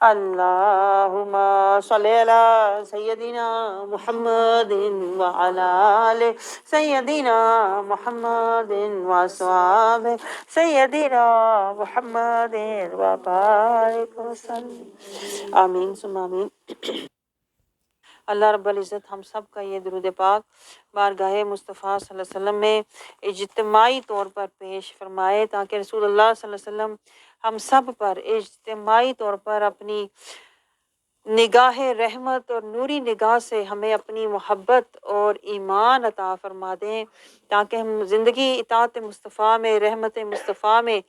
اللہم صلی علی سیدنا محمد وعلی آل سیدنا محمد واصحاب سیدنا محمد وبارک وسلم، آمین ثم آمین۔ اللہ رب العزت ہم سب کا یہ درود پاک بارگاہ مصطفیٰ صلی اللہ علیہ وسلم میں اجتماعی طور پر پیش فرمائے، تاکہ رسول اللہ صلی اللہ علیہ وسلم ہم سب پر اجتماعی طور پر اپنی نگاہ رحمت اور نوری نگاہ سے ہمیں اپنی محبت اور ایمان عطا فرما دیں، تاکہ ہم زندگی اطاعت مصطفیٰ میں، رحمت مصطفیٰ میں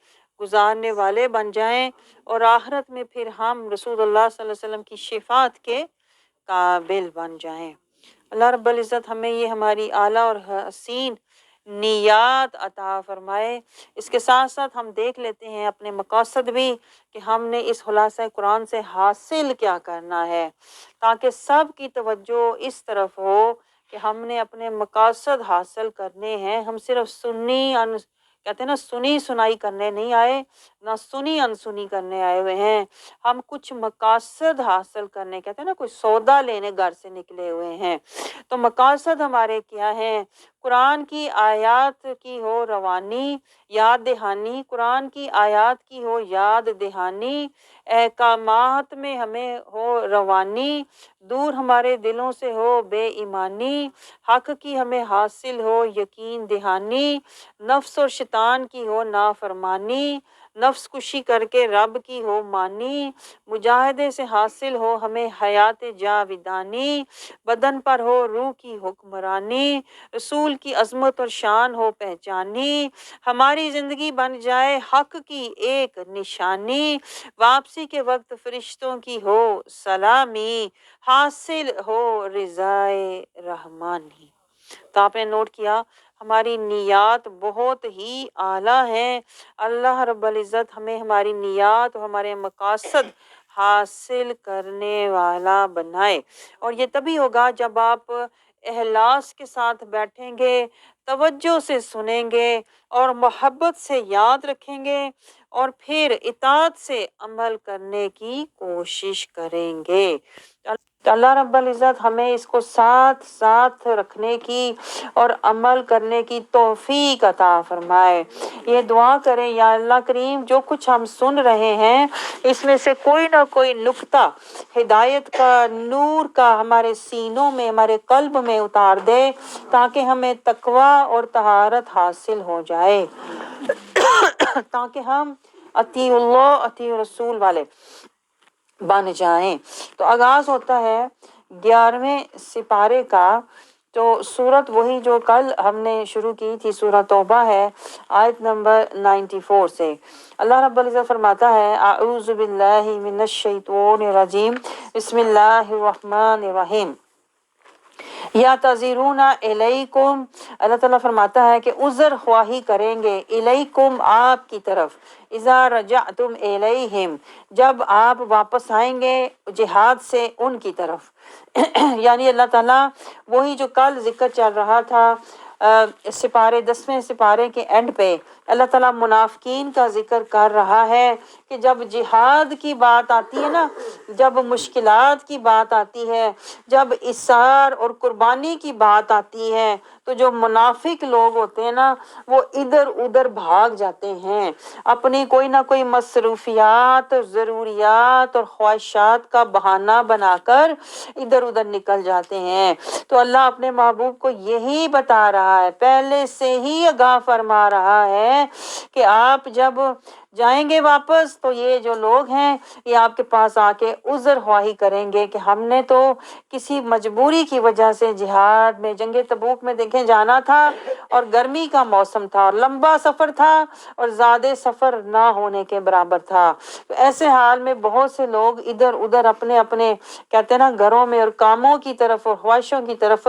گزارنے والے بن جائیں، اور آخرت میں پھر ہم رسول اللہ صلی اللہ علیہ وسلم کی شفاعت کے قابل بن جائیں۔ اللہ رب العزت ہمیں یہ ہماری اعلیٰ اور حسین نیات عطا فرمائے۔ اس کے ساتھ ساتھ ہم دیکھ لیتے ہیں اپنے مقاصد بھی، کہ ہم نے اس خلاصہ قرآن سے حاصل کیا کرنا ہے، تاکہ سب کی توجہ اس طرف ہو کہ ہم نے اپنے مقاصد حاصل کرنے ہیں۔ ہم صرف کہتے ہیں نا سنی سنائی کرنے نہیں آئے، نہ سنی انسنی کرنے آئے ہوئے ہیں، ہم کچھ مقاصد حاصل کرنے، کہتے ہیں نا کوئی سودا لینے گھر سے نکلے ہوئے ہیں۔ تو مقاصد ہمارے کیا ہیں؟ قرآن کی آیات کی ہو روانی، یاد دہانی، قرآن کی آیات کی ہو یاد دہانی، احکامات میں ہمیں ہو روانی، دور ہمارے دلوں سے ہو بے ایمانی، حق کی ہمیں حاصل ہو یقین دہانی، نفس اور شیطان کی ہو نافرمانی، نفس کشی کر کے رب کی ہو مانی، مجاہدے سے حاصل ہو ہمیں حیات جاودانی، بدن پر ہو روح کی حکمرانی، رسول کی عظمت اور شان ہو پہچانی، ہماری زندگی بن جائے حق کی ایک نشانی، واپسی کے وقت فرشتوں کی ہو سلامی، حاصل ہو رضائے رحمانی۔ تو آپ نے نوٹ کیا ہماری نیات بہت ہی اعلیٰ ہیں۔ اللہ رب العزت ہمیں ہماری نیات اور ہمارے مقاصد حاصل کرنے والا بنائے، اور یہ تبھی ہوگا جب آپ اخلاص کے ساتھ بیٹھیں گے، توجہ سے سنیں گے اور محبت سے یاد رکھیں گے، اور پھر اطاعت سے عمل کرنے کی کوشش کریں گے۔ تو اللہ رب العزت ہمیں اس کو ساتھ ساتھ رکھنے کی اور عمل کرنے کی توفیق عطا فرمائے۔ یہ دعا کریں، یا اللہ کریم جو کچھ ہم سن رہے ہیں اس میں سے کوئی نہ کوئی نقطہ ہدایت کا، نور کا ہمارے سینوں میں، ہمارے قلب میں اتار دے، تاکہ ہمیں تقویٰ اور طہارت حاصل ہو جائے، تاکہ ہم اطیع اللہ اطیع رسول والے بن جائیں۔ تو آغاز ہوتا ہے 11ویں سپارے کا، تو سورت وہی جو کل ہم نے شروع کی تھی، سورہ توبہ ہے، آیت نمبر 94 سے۔ اللہ رب العزت فرماتا ہے اعوذ باللہ من الشیطان الرجیم، بسم اللہ الرحمن الرحیم۔ یعتذرون الیکم، اللہ تعالیٰ فرماتا ہے کہ عذر خواہی کریں گے، الیکم آپ کی طرف، اذا رجعتم الیہم جب آپ واپس آئیں گے جہاد سے ان کی طرف۔ یعنی اللہ تعالیٰ وہی جو کل ذکر چل رہا تھا سپارے 10ویں سپارے کے اینڈ پہ، اللہ تعالیٰ منافقین کا ذکر کر رہا ہے کہ جب جہاد کی بات آتی ہے نا، جب مشکلات کی بات آتی ہے، جب اثار اور قربانی کی بات آتی ہے، تو جو منافق لوگ ہوتے ہیں نا وہ ادھر ادھر بھاگ جاتے ہیں، اپنی کوئی نہ کوئی مصروفیات، ضروریات اور خواہشات کا بہانہ بنا کر ادھر ادھر نکل جاتے ہیں۔ تو اللہ اپنے محبوب کو یہی بتا رہا ہے، پہلے سے ہی آگاہ فرما رہا ہے کہ آپ جب جائیں گے واپس تو یہ جو لوگ ہیں یہ آپ کے پاس آ کے عذر خواہی کریں گے کہ ہم نے تو کسی مجبوری کی وجہ سے جہاد میں، جنگ تبوک میں دیکھیں جانا تھا، اور گرمی کا موسم تھا اور لمبا سفر تھا اور زیادہ سفر نہ ہونے کے برابر تھا۔ تو ایسے حال میں بہت سے لوگ ادھر ادھر اپنے اپنے کہتے ہیں نا گھروں میں اور کاموں کی طرف اور خواہشوں کی طرف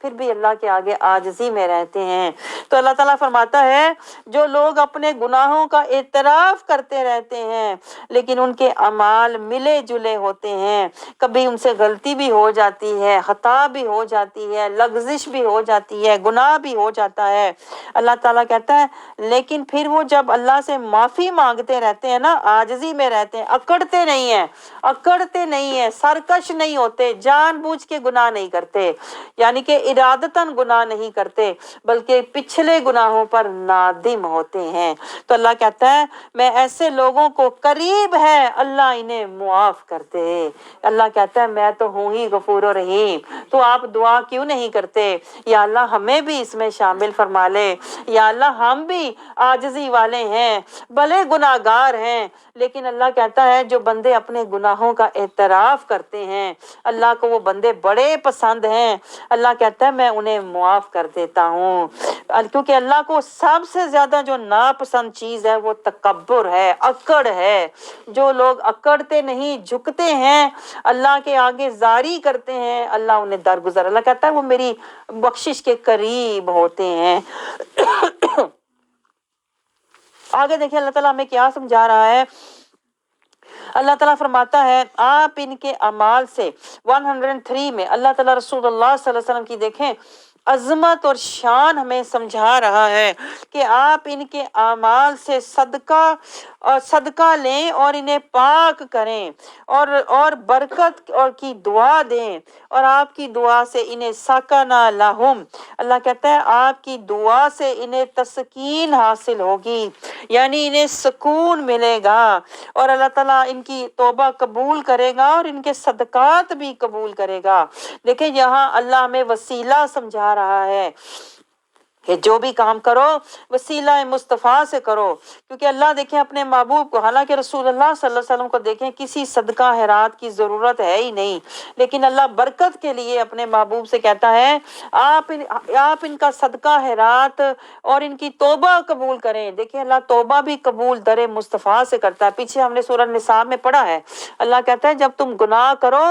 پھر بھی اللہ کے آگے عاجزی میں رہتے ہیں۔ تو اللہ تعالیٰ فرماتا ہے جو لوگ اپنے گناہوں کا اعتراف کرتے رہتے ہیں لیکن ان کے اعمال ملے جلے ہوتے ہیں، کبھی ان سے غلطی بھی ہو جاتی ہے، خطا بھی ہو جاتی ہے، لغزش بھی ہو جاتی ہے، گناہ بھی ہو جاتا ہے، اللہ تعالیٰ کہتا ہے لیکن پھر وہ جب اللہ سے معافی مانگتے رہتے ہیں نا، عاجزی میں رہتے ہیں، اکڑتے نہیں ہیں، سرکش نہیں ہوتے، جان بوجھ کے گناہ نہیں کرتے، یعنی کہ ارادتاً گناہ نہیں کرتے بلکہ پچھلے گناہوں پر نادم ہوتے ہیں۔ تو اللہ کہتا ہے میں ایسے لوگوں کو قریب ہے اللہ انہیں معاف کر دے۔ اللہ کہتا ہے میں تو ہوں ہی غفور و رحیم، تو آپ دعا کیوں نہیں کرتے؟ یا اللہ ہمیں بھی اس میں شامل فرما لے، یا اللہ ہم بھی عاجزی والے ہیں، بھلے گناہگار ہیں لیکن اللہ کہتا ہے جو بندے اپنے گناہوں کا اعتراف کرتے ہیں اللہ کو وہ بندے بڑے پسند ہیں، اللہ کہتا ہے میں انہیں معاف کر دیتا ہوں، کیونکہ اللہ کو سب سے زیادہ جو ناپسند چیز ہے وہ تکبر ہے، اکڑ ہے۔ جو لوگ اکڑتے نہیں، جھکتے ہیں، اللہ کے آگے زاری کرتے ہیں، اللہ انہیں درگزر، اللہ کہتا ہے وہ میری بخشش کے قریب ہوتے ہیں۔ آگے دیکھیں اللہ تعالیٰ ہمیں کیا سمجھا رہا ہے۔ اللہ تعالیٰ فرماتا ہے آپ ان کے اعمال سے 103 میں اللہ تعالیٰ رسول اللہ صلی اللہ علیہ وسلم کی دیکھیں عظمت اور شان ہمیں سمجھا رہا ہے کہ آپ ان کے اعمال سے صدقہ لیں اور انہیں پاک کریں اور برکت اور کی دعا دیں، اور آپ کی دعا سے انہیں سکنا لہم، اللہ کہتا ہے آپ کی دعا سے انہیں تسکین حاصل ہوگی، یعنی انہیں سکون ملے گا، اور اللہ تعالیٰ ان کی توبہ قبول کرے گا اور ان کے صدقات بھی قبول کرے گا۔ دیکھیں یہاں اللہ ہمیں وسیلہ سمجھا رہا ہے کہ جو بھی کام کرو وسیلہ مصطفیٰ سے کرو، کیونکہ اللہ دیکھیں اپنے محبوب کو، حالانکہ رسول اللہ صلی اللہ علیہ وسلم کو دیکھیں کسی صدقہ خیرات کی ضرورت ہے ہی نہیں، لیکن اللہ برکت کے لیے اپنے محبوب سے کہتا ہے آپ ان کا صدقہ خیرات اور ان کی توبہ قبول کریں۔ دیکھیں اللہ توبہ بھی قبول در مصطفیٰ سے کرتا ہے، پیچھے ہم نے سورہ نساء میں پڑھا ہے، اللہ کہتا ہے جب تم گناہ کرو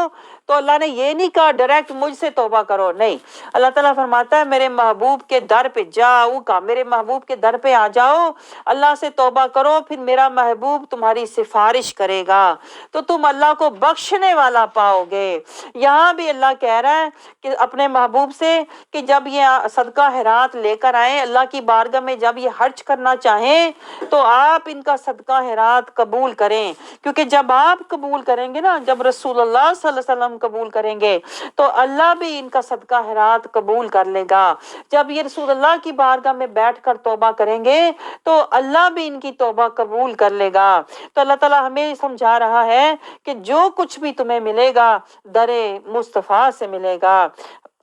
تو اللہ نے یہ نہیں کہا ڈائریکٹ مجھ سے توبہ کرو، نہیں، اللہ تعالیٰ فرماتا ہے میرے محبوب کے در پہ جاؤ کا، میرے محبوب کے در پہ آ جاؤ، اللہ سے توبہ کرو، پھر میرا محبوب تمہاری سفارش کرے گا تو تم اللہ کو بخشنے والا پاؤ گے۔ یہاں بھی اللہ کہہ رہا ہے کہ اپنے محبوب سے کہ جب یہ صدقہ خیرات لے کر آئیں اللہ کی بارگاہ میں، جب یہ خرچ کرنا چاہیں تو آپ ان کا صدقہ خیرات قبول کریں، کیونکہ جب آپ قبول کریں گے نا، جب رسول اللہ صلی اللہ علیہ وسلم قبول کریں گے تو اللہ بھی ان کا صدقہ خیرات قبول کر لے گا۔ جب یہ رسول اللہ کی بارگاہ میں بیٹھ کر توبہ کریں گے تو اللہ بھی ان کی توبہ قبول کر لے گا۔ تو اللہ تعالیٰ ہمیں سمجھا رہا ہے کہ جو کچھ بھی تمہیں ملے گا در مصطفیٰ سے ملے گا۔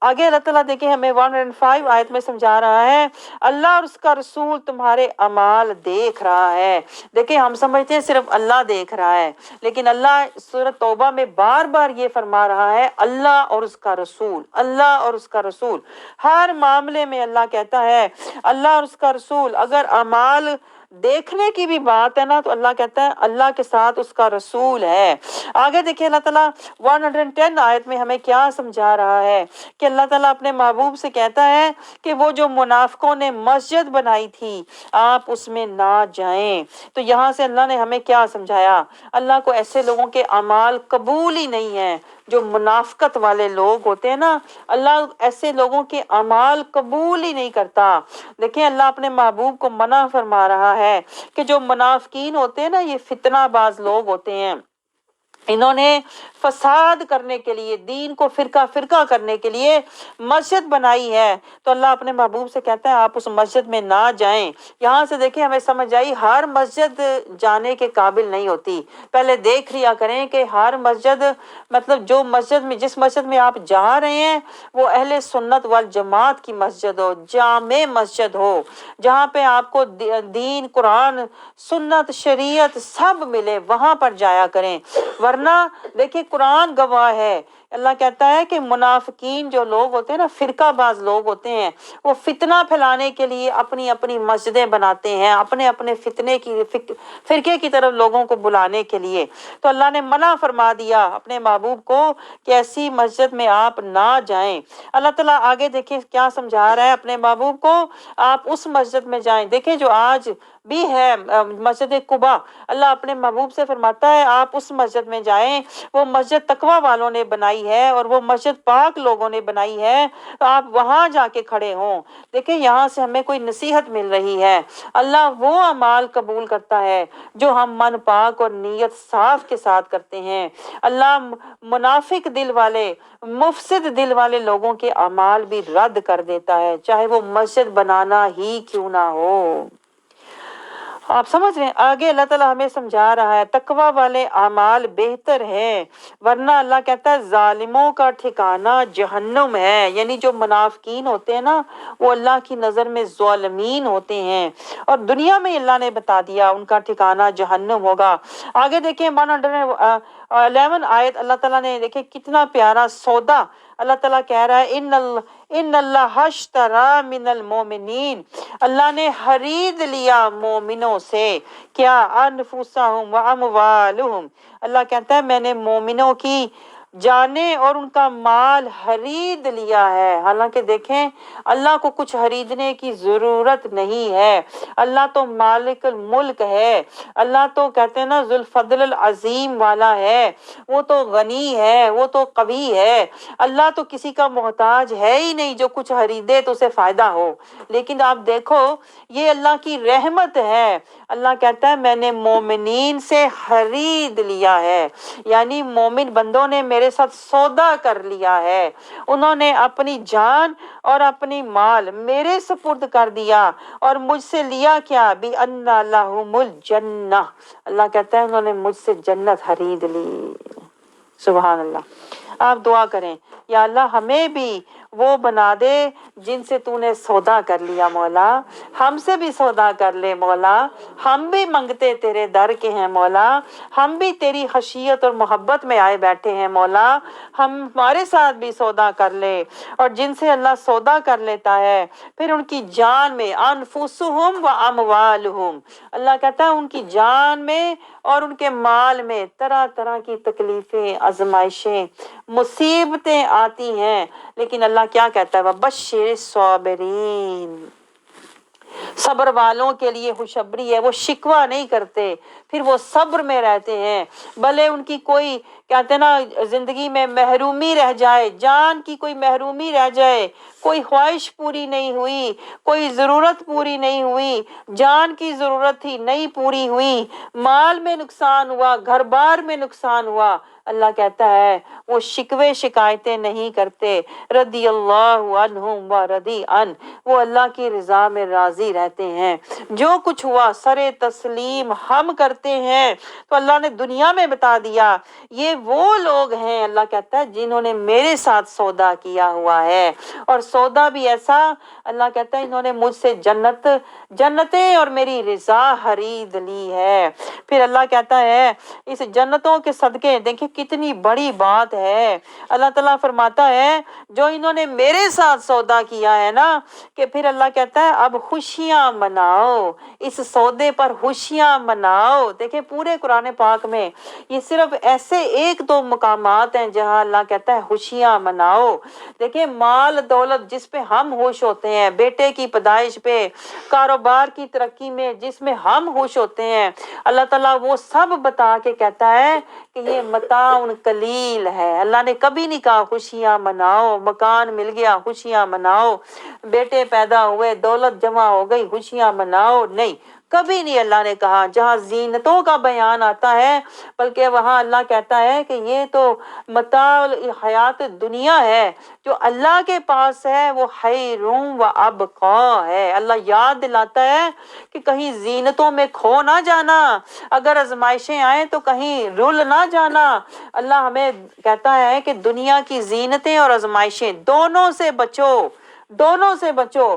آگے اللہ تعالیٰ دیکھیں ہمیں 105 آیت میں سمجھا رہا ہے اللہ اور اس کا رسول تمہارے اعمال دیکھ رہا ہے۔ دیکھیں ہم سمجھتے ہیں صرف اللہ دیکھ رہا ہے، لیکن اللہ سورۃ توبہ میں بار بار یہ فرما رہا ہے اللہ اور اس کا رسول، اللہ اور اس کا رسول، ہر معاملے میں اللہ کہتا ہے اللہ اور اس کا رسول۔ اگر اعمال دیکھنے کی بھی بات ہے نا تو اللہ کہتا ہے اللہ کے ساتھ اس کا رسول ہے۔ آگے دیکھیں اللہ تعالیٰ 110 آیت میں ہمیں کیا سمجھا رہا ہے کہ اللہ تعالیٰ اپنے محبوب سے کہتا ہے کہ وہ جو منافقوں نے مسجد بنائی تھی آپ اس میں نہ جائیں۔ تو یہاں سے اللہ نے ہمیں کیا سمجھایا؟ اللہ کو ایسے لوگوں کے اعمال قبول ہی نہیں ہیں جو منافقت والے لوگ ہوتے ہیں نا، اللہ ایسے لوگوں کے اعمال قبول ہی نہیں کرتا۔ دیکھیں اللہ اپنے محبوب کو منع فرما رہا ہے کہ جو منافقین ہوتے ہیں نا یہ فتنہ باز لوگ ہوتے ہیں، انہوں نے فساد کرنے کے لیے، دین کو فرقہ فرقہ کرنے کے لیے مسجد بنائی ہے، تو اللہ اپنے محبوب سے کہتا ہے آپ اس مسجد میں نہ جائیں۔ یہاں سے دیکھیں ہمیں سمجھ آئی ہر مسجد جانے کے قابل نہیں ہوتی، پہلے دیکھ لیا کریں کہ ہر مسجد مطلب جو مسجد میں جس مسجد میں آپ جا رہے ہیں وہ اہل سنت والجماعت کی مسجد ہو، جامع مسجد ہو، جہاں پہ آپ کو دین، قرآن، سنت، شریعت سب ملے، وہاں پر جایا کریں۔ ورنہ دیکھیں قرآن گواہ ہے، اللہ کہتا ہے کہ منافقین جو لوگ ہوتے ہیں نا، فرقہ باز لوگ ہوتے ہیں، وہ فتنہ پھیلانے کے لیے اپنی اپنی مسجدیں بناتے ہیں، اپنے اپنے فتنے کی فرقے کی طرف لوگوں کو بلانے کے لیے۔ تو اللہ نے منع فرما دیا اپنے محبوب کو کہ ایسی مسجد میں آپ نہ جائیں۔ اللہ تعالیٰ آگے دیکھیں کیا سمجھا رہا ہے اپنے محبوب کو، آپ اس مسجد میں جائیں۔ دیکھیں جو آج بھی ہے مسجد قباء، اللہ اپنے محبوب سے فرماتا ہے آپ اس مسجد میں جائیں، وہ مسجد تقوی والوں نے بنائی ہے اور وہ مسجد پاک لوگوں نے بنائی ہے، تو آپ وہاں جا کے کھڑے ہوں۔ دیکھیں یہاں سے ہمیں کوئی نصیحت مل رہی ہے، اللہ وہ اعمال قبول کرتا ہے جو ہم من پاک اور نیت صاف کے ساتھ کرتے ہیں۔ اللہ منافق دل والے، مفسد دل والے لوگوں کے اعمال بھی رد کر دیتا ہے، چاہے وہ مسجد بنانا ہی کیوں نہ ہو۔ آپ سمجھ رہے ہیں؟ آگے اللہ تعالیٰ ہمیں سمجھا رہا ہے تقوی والے اعمال بہتر ہیں، ورنہ اللہ کہتا ہے ظالموں کا ٹھکانہ جہنم ہے۔ یعنی جو منافقین ہوتے ہیں نا، وہ اللہ کی نظر میں ظالمین ہوتے ہیں، اور دنیا میں اللہ نے بتا دیا ان کا ٹھکانہ جہنم ہوگا۔ آگے دیکھیں 111 آیت، اللہ تعالیٰ نے دیکھیں کتنا پیارا سودا اللہ تعالیٰ کہہ رہا ہے، ان اللہ اشتری من المؤمنین، اللہ نے خرید لیا مومنوں سے کیا، انفسہم و اموالہم، اللہ کہتا ہے میں نے مومنوں کی جانیں اور ان کا مال خرید لیا ہے۔ حالانکہ دیکھیں اللہ کو کچھ خریدنے کی ضرورت نہیں ہے، اللہ تو مالک الملک ہے، اللہ تو کہتے ہیں نا ذو الفضل العظیم والا ہے، وہ تو غنی ہے، وہ تو قوی ہے، اللہ تو کسی کا محتاج ہے ہی نہیں جو کچھ خریدے تو اسے فائدہ ہو۔ لیکن آپ دیکھو یہ اللہ کی رحمت ہے، اللہ کہتا ہے میں نے مومنین سے خرید لیا ہے، یعنی مومن بندوں نے میرے ساتھ سودا کر لیا ہے، انہوں نے اپنی جان اور اپنی مال میرے سپرد کر دیا، اور مجھ سے لیا کیا، بِأَنَّ لَهُمُ الْجَنَّةَ، اللہ کہتا ہے انہوں نے مجھ سے جنت خرید لی۔ سبحان اللہ۔ آپ دعا کریں یا اللہ ہمیں بھی وہ بنا دے جن سے تو نے سودا کر لیا مولا، ہم سے بھی سودا کر لے مولا، ہم بھی منگتے تیرے در کے ہیں مولا، ہم بھی تیری خشیت اور محبت میں آئے بیٹھے ہیں مولا، ہمارے ساتھ بھی سودا کر لے۔ اور جن سے اللہ سودا کر لیتا ہے پھر ان کی جان میں، انفسہم و اموالہم، اللہ کہتا ہے ان کی جان میں اور ان کے مال میں طرح طرح کی تکلیفیں، آزمائشیں، مصیبتیں آتی ہیں، لیکن اللہ کیا کہتا ہے وَبَشِّرِ الصَّابِرِينَ، صبر والوں کے لیے خوشخبری ہے، وہ شکوہ نہیں کرتے، پھر وہ صبر میں رہتے ہیں، بھلے ان کی کوئی کہتے ہیں نا زندگی میں محرومی رہ جائے، جان کی کوئی محرومی رہ جائے، کوئی خواہش پوری نہیں ہوئی، کوئی ضرورت پوری نہیں ہوئی، جان کی ضرورت تھی نہیں پوری ہوئی، مال میں نقصان ہوا، گھر بار میں نقصان ہوا، اللہ کہتا ہے وہ شکوے شکایتیں نہیں کرتے، رضی اللہ عنہم و رضی عنہ، وہ اللہ کی رضا میں راضی رہتے ہیں، جو کچھ ہوا سرے تسلیم ہم کرتے ہیں۔ تو اللہ نے دنیا میں بتا دیا یہ وہ لوگ ہیں، اللہ کہتا ہے جنہوں نے میرے ساتھ سودا کیا ہوا ہے، اور سودا بھی ایسا، اللہ کہتا ہے انہوں نے مجھ سے جنتیں اور میری رضا خرید لی ہے۔ پھر اللہ کہتا ہے اس جنتوں کے صدقے، دیکھیں کتنی بڑی بات ہے، اللہ تعالیٰ فرماتا ہے جو انہوں نے میرے ساتھ سودا کیا ہے نا، کہ پھر اللہ کہتا ہے اب خوشیاں مناؤ، اس سودے پر خوشیاں مناؤ۔ دیکھیں پورے قرآن پاک میں یہ صرف ایسے ایک دو مقامات ہیں جہاں اللہ کہتا ہے خوشیاں مناؤ۔ دیکھیں مال دولت جس پہ ہم خوش ہوتے ہیں، بیٹے کی پیدائش پہ، کاروبار کی ترقی میں جس میں ہم خوش ہوتے ہیں، اللہ تعالیٰ وہ سب بتا کے کہتا ہے کہ یہ متاع قلیل ہے۔ اللہ نے کبھی نہیں کہا خوشیاں مناؤ، مکان مل گیا خوشیاں مناؤ، بیٹے پیدا ہوئے، دولت جمع ہو گئی خوشیاں مناؤ، نہیں، کبھی نہیں اللہ نے کہا۔ جہاں زینتوں کا بیان آتا ہے بلکہ وہاں اللہ کہتا ہے کہ یہ تو متاع حیات دنیا ہے، جو اللہ کے پاس ہے وہ خیر و ابقا ہے۔ اللہ یاد دلاتا ہے کہ کہیں زینتوں میں کھو نہ جانا، اگر آزمائشیں آئیں تو کہیں رل نہ جانا۔ اللہ ہمیں کہتا ہے کہ دنیا کی زینتیں اور آزمائشیں دونوں سے بچو، دونوں سے بچو،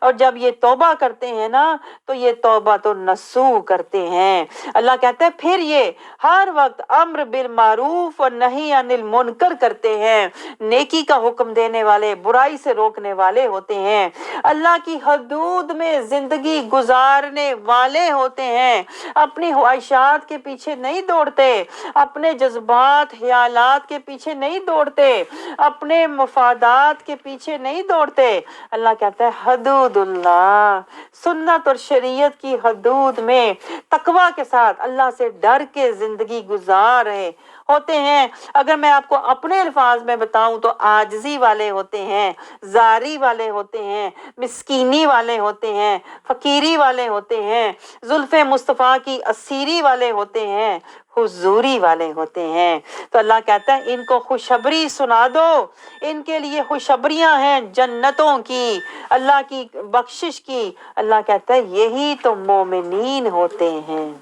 اور جب یہ توبہ کرتے ہیں نا تو یہ توبہ تو نسو کرتے ہیں. اللہ کہتا ہے پھر یہ ہر وقت امر بالمعروف اور نہی عن المنکر کرتے ہیں, نیکی کا حکم دینے والے, برائی سے روکنے والے ہوتے ہیں, اللہ کی حدود میں زندگی گزارنے والے ہوتے ہیں, اپنی خواہشات کے پیچھے نہیں دوڑتے, اپنے جذبات خیالات کے پیچھے نہیں دوڑتے, اپنے مفادات کے پیچھے نہیں دوڑتے. اللہ کہتا ہے حدود اللہ, سنت اور شریعت کی حدود میں تقوی کے ساتھ اللہ سے ڈر کے زندگی گزار رہے ہوتے ہیں. اگر میں آپ کو اپنے الفاظ میں بتاؤں تو عاجزی والے ہوتے ہیں, زاری والے ہوتے ہیں, مسکینی والے ہوتے ہیں, فقیری والے ہوتے ہیں, زلف مصطفیٰ کی اسیری والے ہوتے ہیں, حضوری والے ہوتے ہیں. تو اللہ کہتا ہے ان کو خوشخبری سنا دو, ان کے لیے خوشخبریاں ہیں جنتوں کی, اللہ کی بخشش کی. اللہ کہتا ہے یہی تو مومنین ہوتے ہیں.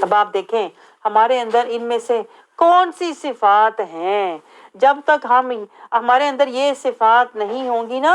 اب آپ دیکھیں ہمارے اندر ان میں سے کون سی صفات ہیں, جب تک ہمارے اندر یہ صفات نہیں ہوں گی نا,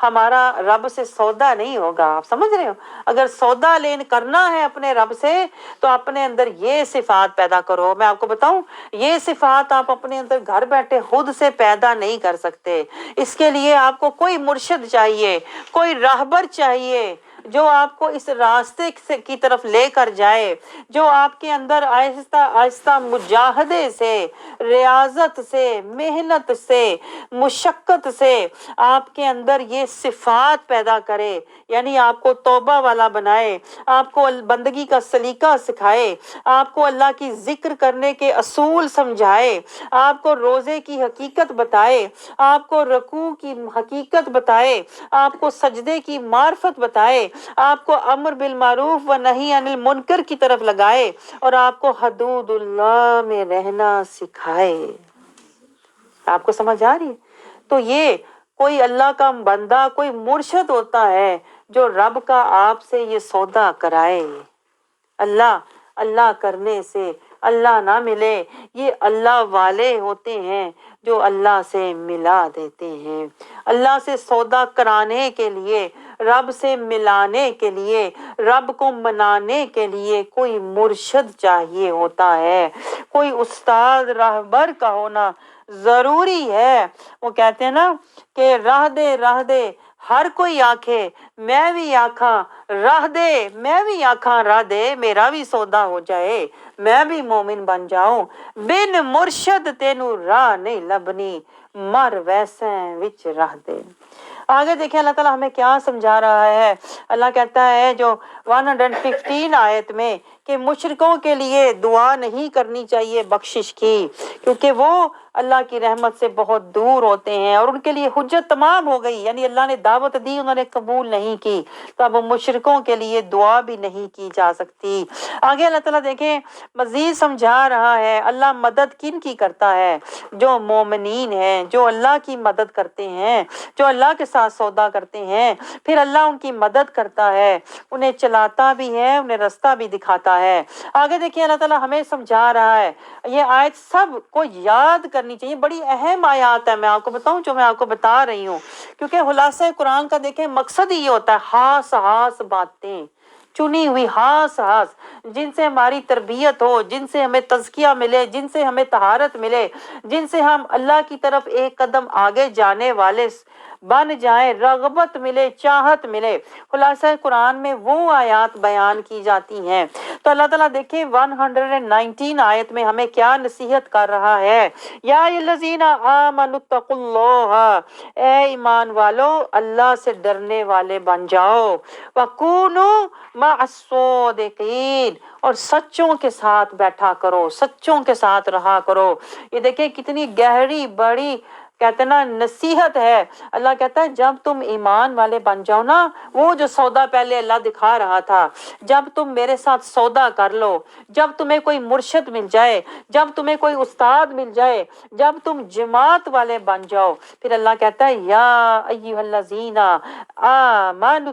ہمارا رب سے سودا نہیں ہوگا. آپ سمجھ رہے ہو, اگر سودا کرنا ہے اپنے رب سے تو اپنے اندر یہ صفات پیدا کرو. میں آپ کو بتاؤں یہ صفات آپ اپنے اندر گھر بیٹھے خود سے پیدا نہیں کر سکتے. اس کے لیے آپ کو کوئی مرشد چاہیے, کوئی راہبر چاہیے جو آپ کو اس راستے کی طرف لے کر جائے, جو آپ کے اندر آہستہ آہستہ مجاہدے سے, ریاضت سے, محنت سے, مشقت سے آپ کے اندر یہ صفات پیدا کرے. یعنی آپ کو توبہ والا بنائے, آپ کو بندگی کا سلیقہ سکھائے, آپ کو اللہ کی ذکر کرنے کے اصول سمجھائے, آپ کو روزے کی حقیقت بتائے, آپ کو رکوع کی حقیقت بتائے, آپ کو سجدے کی معرفت بتائے, آپ کو امر بالمعروف و نہی عن المنکر کی طرف لگائے, اور آپ کو حدود اللہ میں رہنا سکھائے. آپ کو سمجھ آ رہی ہے؟ تو یہ کوئی اللہ کا بندہ, کوئی مرشد ہوتا ہے جو رب کا آپ سے یہ سودا کرائے. اللہ کرنے سے اللہ نہ ملے, یہ اللہ والے ہوتے ہیں جو اللہ سے ملا دیتے ہیں. اللہ سے سودا کرانے کے لیے, رب سے ملانے کے لیے, رب کو منانے کے لیے کوئی مرشد چاہیے ہوتا ہے, کوئی استاد راہبر کا ہونا ضروری ہے. وہ کہتے ہیں نا کہ راہ دے ہر کوئی آنکھے, میں بھی آنکھاں راہ دے, میں بھی آنکھاں راہ دے, میرا بھی سودا ہو جائے, میں بھی مومن بن جاؤں. بن مرشد تینوں راہ نہیں لبنی, مر ویسے وچ راہ دے. آگے دیکھیں اللہ تعالیٰ ہمیں کیا سمجھا رہا ہے. اللہ کہتا ہے جو 115 آیت میں کہ مشرکوں کے لیے دعا نہیں کرنی چاہیے بخشش کی, کیونکہ وہ اللہ کی رحمت سے بہت دور ہوتے ہیں اور ان کے لیے حجت تمام ہو گئی. یعنی اللہ نے دعوت دی, انہوں نے قبول نہیں کی, تو اب مشرکوں کے لیے دعا بھی نہیں کی جا سکتی. آگے اللہ تعالیٰ دیکھیں مزید سمجھا رہا ہے اللہ مدد کن کی کرتا ہے, جو مومنین ہیں, جو اللہ کی مدد کرتے ہیں, جو اللہ کے ساتھ سودا کرتے ہیں, پھر اللہ ان کی مدد کرتا ہے, انہیں چلاتا بھی ہے, انہیں راستہ بھی دکھاتا ہے. آگے دیکھیں اللہ تعالیٰ ہمیں سمجھا رہا ہے, یہ آیت سب کو یاد کرنی چاہیے, بڑی اہم آیات ہے. میں آپ کو بتاؤں جو میں آپ کو بتا رہی ہوں, کیونکہ خلاصہ قرآن کا دیکھیں مقصد ہی یہ ہوتا ہے, خاص باتیں چنی ہوئی, خاص جن سے ہماری تربیت ہو, جن سے ہمیں تزکیہ ملے, جن سے ہمیں طہارت ملے, جن سے ہم اللہ کی طرف ایک قدم آگے جانے والے بن جائیں, رغبت ملے, چاہت ملے. خلاصہ قرآن میں وہ آیات بیان کی جاتی ہیں. تو اللہ تعالیٰ دیکھیں 119 آیت میں ہمیں کیا نصیحت کر رہا ہے. یا الذین آمنوا اتقوا اللہ, اے ایمان والو اللہ سے ڈرنے والے بن جاؤ, وکونوا مع الصادقین, اور سچوں کے ساتھ بیٹھا کرو, سچوں کے ساتھ رہا کرو. یہ دیکھیں کتنی گہری بڑی کہتے ہیں نا نصیحت ہے. اللہ کہتا ہے جب تم ایمان والے بن جاؤ نا, وہ جو سودا پہلے اللہ دکھا رہا تھا, جب تم میرے ساتھ سودا کر لو, جب تمہیں کوئی مرشد مل جائے, جب تمہیں کوئی استاد مل جائے, جب تم جماعت والے بن جاؤ, پھر اللہ کہتا ہے یا ایھا الذین آمنوا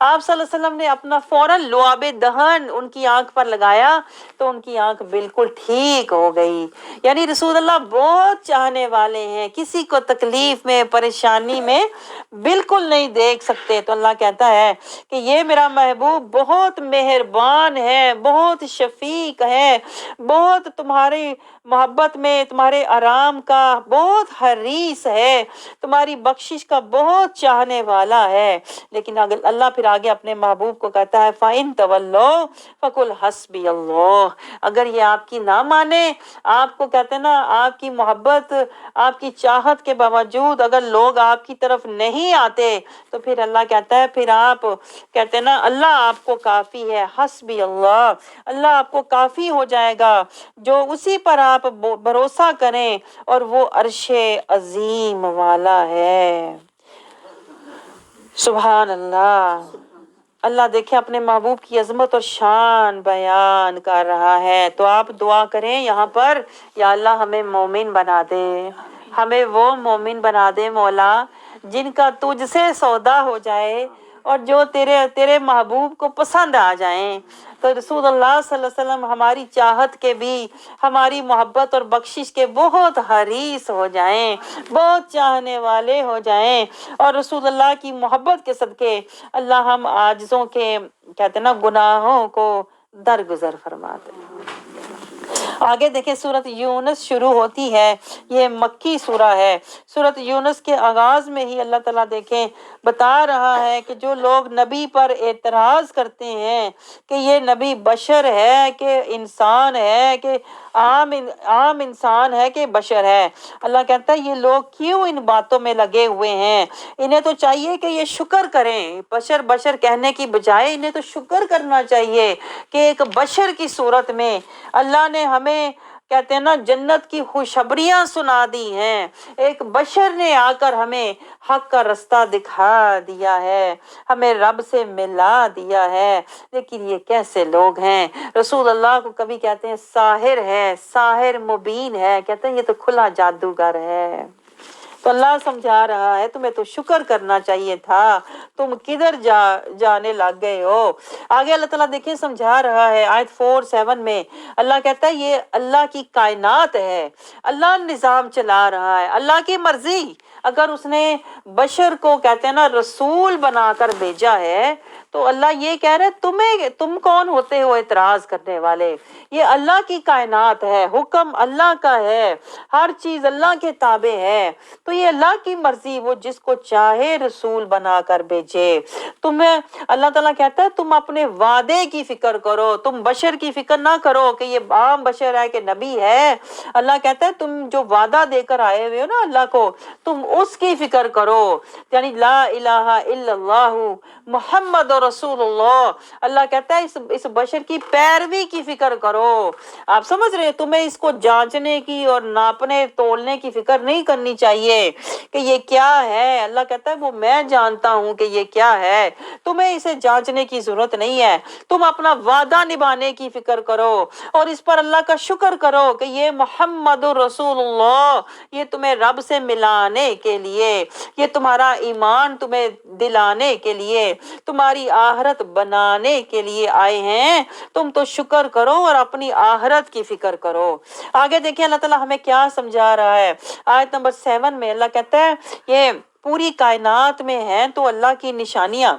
آپ صلی اللہ علیہ وسلم نے اپنا فوراً لعاب دہن ان کی آنکھ پر لگایا تو ان کی آنکھ بالکل ٹھیک ہو گئی۔ یعنی رسول اللہ بہت چاہنے والے ہیں، کسی کو تکلیف میں پریشانی میں بالکل نہیں دیکھ سکتے۔ تو اللہ کہتا ہے کہ یہ میرا محبوب بہت مہربان ہے، بہت شفیق ہے، بہت تمہاری محبت میں، تمہارے آرام کا بہت حریص ہے، تمہاری بخشش کا بہت چاہنے والا ہے۔ لیکن اگر اللہ پھر آگے اپنے محبوب کو کہتا ہے فَإِن تَوَلَّوْا فَقُلْ حَسْبِيَ اللَّهُ، اگر یہ آپ کی نہ مانے، آپ کو کہتے ہیں نا آپ کی محبت، آپ کی چاہت کے باوجود اگر لوگ آپ کی طرف نہیں آتے تو پھر اللہ کہتا ہے، پھر آپ کہتے ہیں نا اللہ آپ کو کافی ہے، حسبی اللہ، اللہ آپ کو کافی ہو جائے گا، جو اسی پر آپ بھروسہ کریں، اور وہ عرش عظیم والا ہے۔ سبحان اللہ۔ اللہ دیکھیں اپنے محبوب کی عظمت اور شان بیان کر رہا ہے۔ تو آپ دعا کریں یہاں پر، یا اللہ ہمیں مومن بنا دے، ہمیں وہ مومن بنا دے مولا جن کا تجھ سے سودا ہو جائے اور جو تیرے محبوب کو پسند آ جائیں۔ تو رسول اللہ صلی اللہ علیہ وسلم ہماری چاہت کے بھی، ہماری محبت اور بخشش کے بہت حریص ہو جائیں، بہت چاہنے والے ہو جائیں، اور رسول اللہ کی محبت کے صدقے اللہ ہم عاجزوں کے کہتے ہیں نا گناہوں کو درگزر فرما دے۔ آگے دیکھیں سورۃ یونس شروع ہوتی ہے، یہ مکی سورہ ہے۔ سورۃ یونس کے آغاز میں ہی اللہ تعالیٰ دیکھیں بتا رہا ہے کہ جو لوگ نبی پر اعتراض کرتے ہیں کہ یہ نبی بشر ہے کہ انسان ہے، کہ عام انسان ہے کہ بشر ہے، اللہ کہتا ہے یہ لوگ کیوں ان باتوں میں لگے ہوئے ہیں؟ انہیں تو چاہیے کہ یہ شکر کریں، بشر بشر کہنے کی بجائے انہیں تو شکر کرنا چاہیے کہ ایک بشر کی صورت میں اللہ نے ہمیں کہتے ہیں نا جنت کی خوشخبریاں سنا دی ہیں، ایک بشر نے آ کر ہمیں حق کا رستہ دکھا دیا ہے، ہمیں رب سے ملا دیا ہے۔ لیکن یہ کیسے لوگ ہیں؟ رسول اللہ کو کبھی کہتے ہیں ساحر ہے، ساحر مبین ہے، کہتے ہیں یہ تو کھلا جادوگر ہے۔ تو اللہ سمجھا رہا ہے تمہیں تو شکر کرنا چاہیے تھا، تم کدھر جانے لگ گئے ہو۔ آگے اللہ تعالیٰ دیکھیں سمجھا رہا ہے آیت 4-7 میں، اللہ کہتا ہے یہ اللہ کی کائنات ہے، اللہ نظام چلا رہا ہے، اللہ کی مرضی۔ اگر اس نے بشر کو کہتے ہیں نا رسول بنا کر بھیجا ہے تو اللہ یہ کہہ رہے ہیں تم کون ہوتے ہو اعتراض کرنے والے؟ یہ اللہ کی کائنات ہے، حکم اللہ کا ہے، ہر چیز اللہ کے تابع ہے، تو یہ اللہ کی مرضی، وہ جس کو چاہے رسول بنا کر بھیجے۔ تمہیں اللہ تعالیٰ کہتا ہے تم اپنے وعدے کی فکر کرو، تم بشر کی فکر نہ کرو کہ یہ عام بشر ہے کہ نبی ہے۔ اللہ کہتا ہے تم جو وعدہ دے کر آئے ہوئے ہو نا اللہ کو، تم اس کی فکر کرو، یعنی لا الہ الا اللہ محمد رسول اللہ۔ اللہ کہتا ہے اس بشر کی پیروی کی فکر کرو۔ آپ سمجھ رہے ہیں تمہیں اس کو جانچنے کی اور ناپنے تولنے کی فکر نہیں کرنی چاہیے کہ یہ کیا ہے۔ اللہ کہتا ہے وہ میں جانتا ہوں کہ یہ کیا ہے، تمہیں اسے جانچنے کی ضرورت نہیں ہے، تم اپنا وعدہ نبھانے کی فکر کرو اور اس پر اللہ کا شکر کرو کہ یہ محمد رسول اللہ، یہ تمہیں رب سے ملانے کے لیے، یہ تمہارا ایمان تمہیں دلانے کے لیے، تمہاری آخرت بنانے کے لیے آئے ہیں۔ تم تو شکر کرو اور اپنی آخرت کی فکر کرو۔ آگے دیکھیں اللہ تعالیٰ ہمیں کیا سمجھا رہا ہے آیت نمبر 7 میں، اللہ کہتا ہے یہ پوری کائنات میں ہیں تو اللہ کی نشانیاں،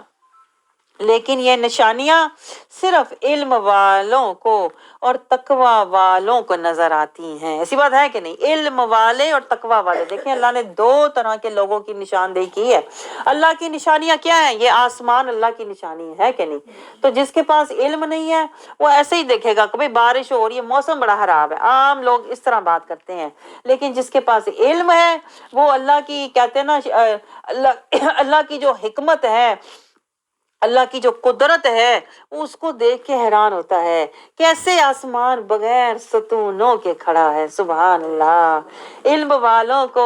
لیکن یہ نشانیاں صرف علم والوں کو اور تقوی والوں کو نظر آتی ہیں۔ ایسی بات ہے کہ نہیں؟ علم والے اور تقوی والے، دیکھیں اللہ نے دو طرح کے لوگوں کی نشاندہی کی ہے۔ اللہ کی نشانیاں کیا ہیں؟ یہ آسمان اللہ کی نشانی ہے کہ نہیں؟ تو جس کے پاس علم نہیں ہے وہ ایسے ہی دیکھے گا کبھی بارش ہو رہی ہے، موسم بڑا خراب ہے، عام لوگ اس طرح بات کرتے ہیں۔ لیکن جس کے پاس علم ہے وہ اللہ کی کہتے ہیں نا اللہ کی جو حکمت ہے، اللہ کی جو قدرت ہے، اس کو دیکھ کے حیران ہوتا ہے کیسے آسمان بغیر ستونوں کے کھڑا ہے۔ سبحان اللہ۔ علم والوں کو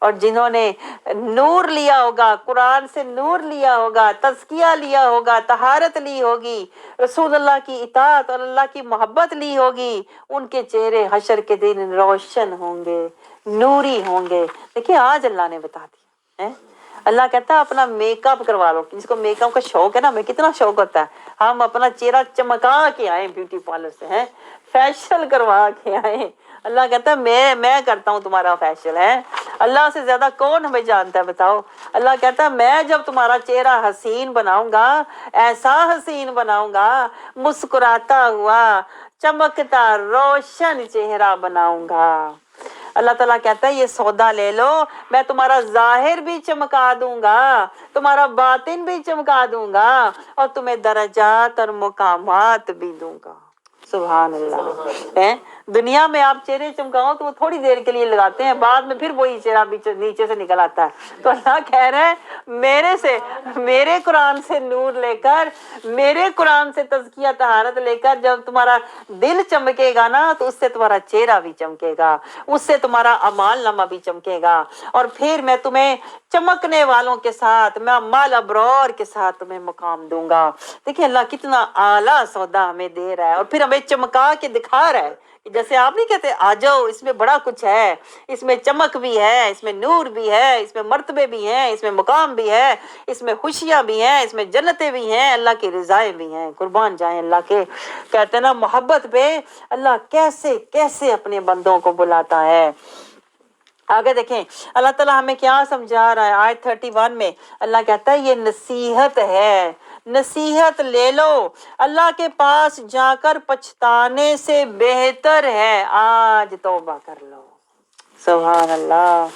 اور جنہوں نے نور لیا ہوگا، قرآن سے نور لیا ہوگا، تزکیہ لیا ہوگا، طہارت لی ہوگی، رسول اللہ کی اطاعت اور اللہ کی محبت لی ہوگی، ان کے چہرے حشر کے دن روشن ہوں گے، نوری ہوں گے۔ دیکھیں آج اللہ نے بتا دیا ہے، اللہ کہتا ہے اپنا میک اپ کروا لو۔ جس کو میک اپ کا شوق ہے نا، ہمیں کتنا شوق ہوتا ہے، ہم اپنا چہرہ چمکا کے آئیں بیوٹی پارلر سے، ہیں فیشل کروا کے آئیں۔ اللہ کہتا ہے میں کرتا ہوں تمہارا فیشل ہے۔ اللہ سے زیادہ کون ہمیں جانتا ہے بتاؤ؟ اللہ کہتا ہے میں جب تمہارا چہرہ حسین بناؤں گا، ایسا حسین بناؤں گا، مسکراتا ہوا چمکتا روشن چہرہ بناؤں گا۔ اللہ تعالیٰ کہتا ہے یہ سودا لے لو، میں تمہارا ظاہر بھی چمکا دوں گا، تمہارا باطن بھی چمکا دوں گا، اور تمہیں درجات اور مقامات بھی دوں گا۔ سبحان اللہ۔ دنیا میں آپ چہرے چمکاؤ تو وہ تھوڑی دیر کے لیے لگاتے ہیں، بعد میں پھر وہی چہرہ نیچے سے نکل آتا ہے۔ تو اللہ کہہ رہے ہیں میرے قرآن سے نور لے کر، میرے قرآن سے تزکیہ طہارت لے کر جب تمہارا دل چمکے گا نا، تو اس سے تمہارا چہرہ بھی چمکے گا، اس سے تمہارا اعمال نامہ بھی چمکے گا، اور پھر میں تمہیں چمکنے والوں کے ساتھ، میں مال ابرار کے ساتھ تمہیں مقام دوں گا۔ دیکھیں اللہ کتنا اعلیٰ سودا ہمیں دے رہا ہے، اور پھر ہمیں چمکا کے دکھا رہا ہے۔ جیسے آپ نہیں کہتے آ جاؤ، اس میں بڑا کچھ ہے، اس میں چمک بھی ہے، اس میں نور بھی ہے، اس میں مرتبے بھی ہیں، اس میں مقام بھی ہے، اس میں خوشیاں بھی ہیں، اس میں جنتیں بھی ہیں، اللہ کی رضائیں بھی ہیں۔ قربان جائیں اللہ کے، کہتے ہیں نا محبت پہ اللہ کیسے کیسے اپنے بندوں کو بلاتا ہے۔ آگے دیکھیں اللہ تعالیٰ ہمیں کیا سمجھا رہا ہے، آیت 31 میں اللہ کہتا ہے یہ نصیحت ہے، نصیحت لے لو، اللہ کے پاس جا کر پچھتانے سے بہتر ہے آج توبہ کر لو۔ سبحان اللہ۔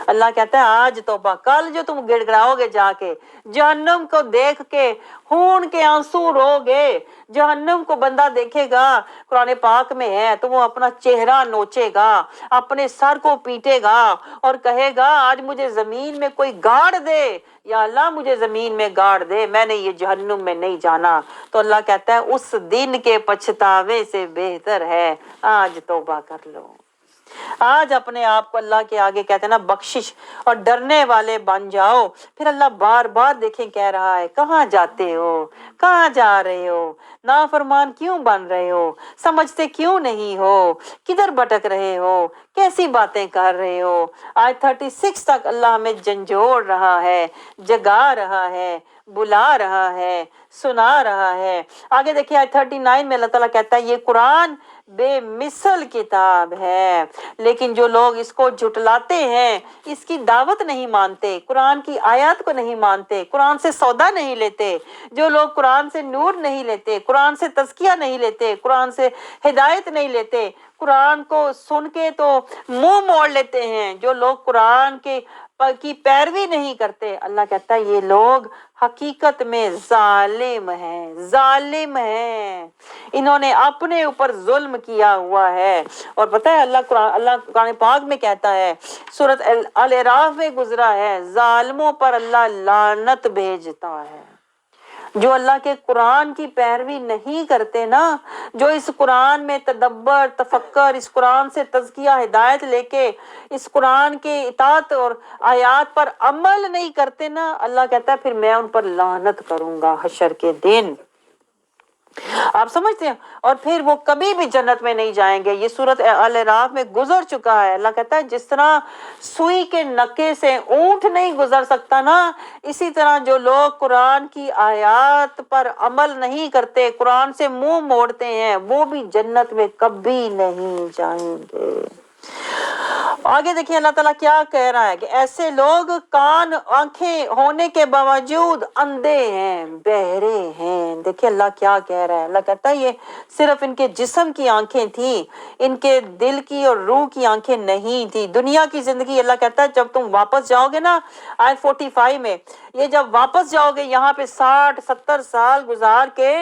اللہ کہتا ہے آج توبہ، کل جو تم گڑ گڑاؤ گے جا کے، جہنم کو دیکھ کے خون کے آنسو رو گے، جہنم کو بندہ دیکھے گا، قرآن پاک میں ہے، تو وہ اپنا چہرہ نوچے گا، اپنے سر کو پیٹے گا، اور کہے گا آج مجھے زمین میں کوئی گاڑ دے، یا اللہ مجھے زمین میں گاڑ دے، میں نے یہ جہنم میں نہیں جانا۔ تو اللہ کہتا ہے اس دن کے پچھتاوے سے بہتر ہے آج توبہ کر لو۔ آج اپنے آپ کو اللہ کے آگے کہتے ہیں نا بخشش اور ڈرنے والے بن جاؤ۔ پھر اللہ بار بار دیکھیں کہہ رہا ہے کہاں جاتے ہو، کہاں جا رہے ہو، نافرمان کیوں بن رہے ہو، سمجھتے کیوں نہیں ہو، کدھر بھٹک رہے ہو، کیسی باتیں کر رہے ہو۔ آج 36 تک اللہ ہمیں جھنجھوڑ رہا ہے، جگا رہا ہے، بلا رہا ہے، سنا رہا ہے۔ آگے دیکھیں آیت 39 میں اللہ تعالیٰ کہتا ہے یہ قرآن بے مثل کتاب ہے، لیکن جو لوگ اس کو جھٹلاتے ہیں، اس کی دعوت نہیں مانتے، قرآن کی آیات کو نہیں مانتے، قرآن سے سودا نہیں لیتے، جو لوگ قرآن سے نور نہیں لیتے، قرآن سے تزکیہ نہیں لیتے، قرآن سے ہدایت نہیں لیتے، قرآن کو سن کے تو منہ موڑ لیتے ہیں، جو لوگ قرآن کی پیروی نہیں کرتے، اللہ کہتا ہے یہ لوگ حقیقت میں ظالم ہیں، ظالم ہیں، انہوں نے اپنے اوپر ظلم کیا ہوا ہے۔ اور پتہ ہے اللہ قرآن پاک میں کہتا ہے، سورۃ الاعراف میں گزرا ہے، ظالموں پر اللہ لعنت بھیجتا ہے۔ جو اللہ کے قرآن کی پیروی نہیں کرتے نا، جو اس قرآن میں تدبر تفکر، اس قرآن سے تزکیہ ہدایت لے کے اس قرآن کے اطاعت اور آیات پر عمل نہیں کرتے نا، اللہ کہتا ہے پھر میں ان پر لعنت کروں گا حشر کے دن۔ آپ سمجھتے ہیں؟ اور پھر وہ کبھی بھی جنت میں نہیں جائیں گے۔ یہ سورۃ الاعراف میں گزر چکا ہے۔ اللہ کہتا ہے جس طرح سوئی کے نکے سے اونٹ نہیں گزر سکتا نا، اسی طرح جو لوگ قرآن کی آیات پر عمل نہیں کرتے، قرآن سے منہ موڑتے ہیں، وہ بھی جنت میں کبھی نہیں جائیں گے۔ آگے دیکھیں اللہ تعالیٰ کیا کہہ رہا ہے کہ ایسے لوگ کان آنکھیں ہونے کے باوجود اندھے ہیں، بہرے ہیں۔ دیکھیں اللہ کیا کہہ رہا ہے، اللہ کہتا ہے یہ صرف ان کے جسم کی آنکھیں تھیں، ان کے دل کی اور روح کی آنکھیں نہیں تھیں۔ دنیا کی زندگی اللہ کہتا ہے جب تم واپس جاؤ گے نا، آیت 45 میں یہ جب واپس جاؤ گے یہاں پہ 60-70 سال گزار کے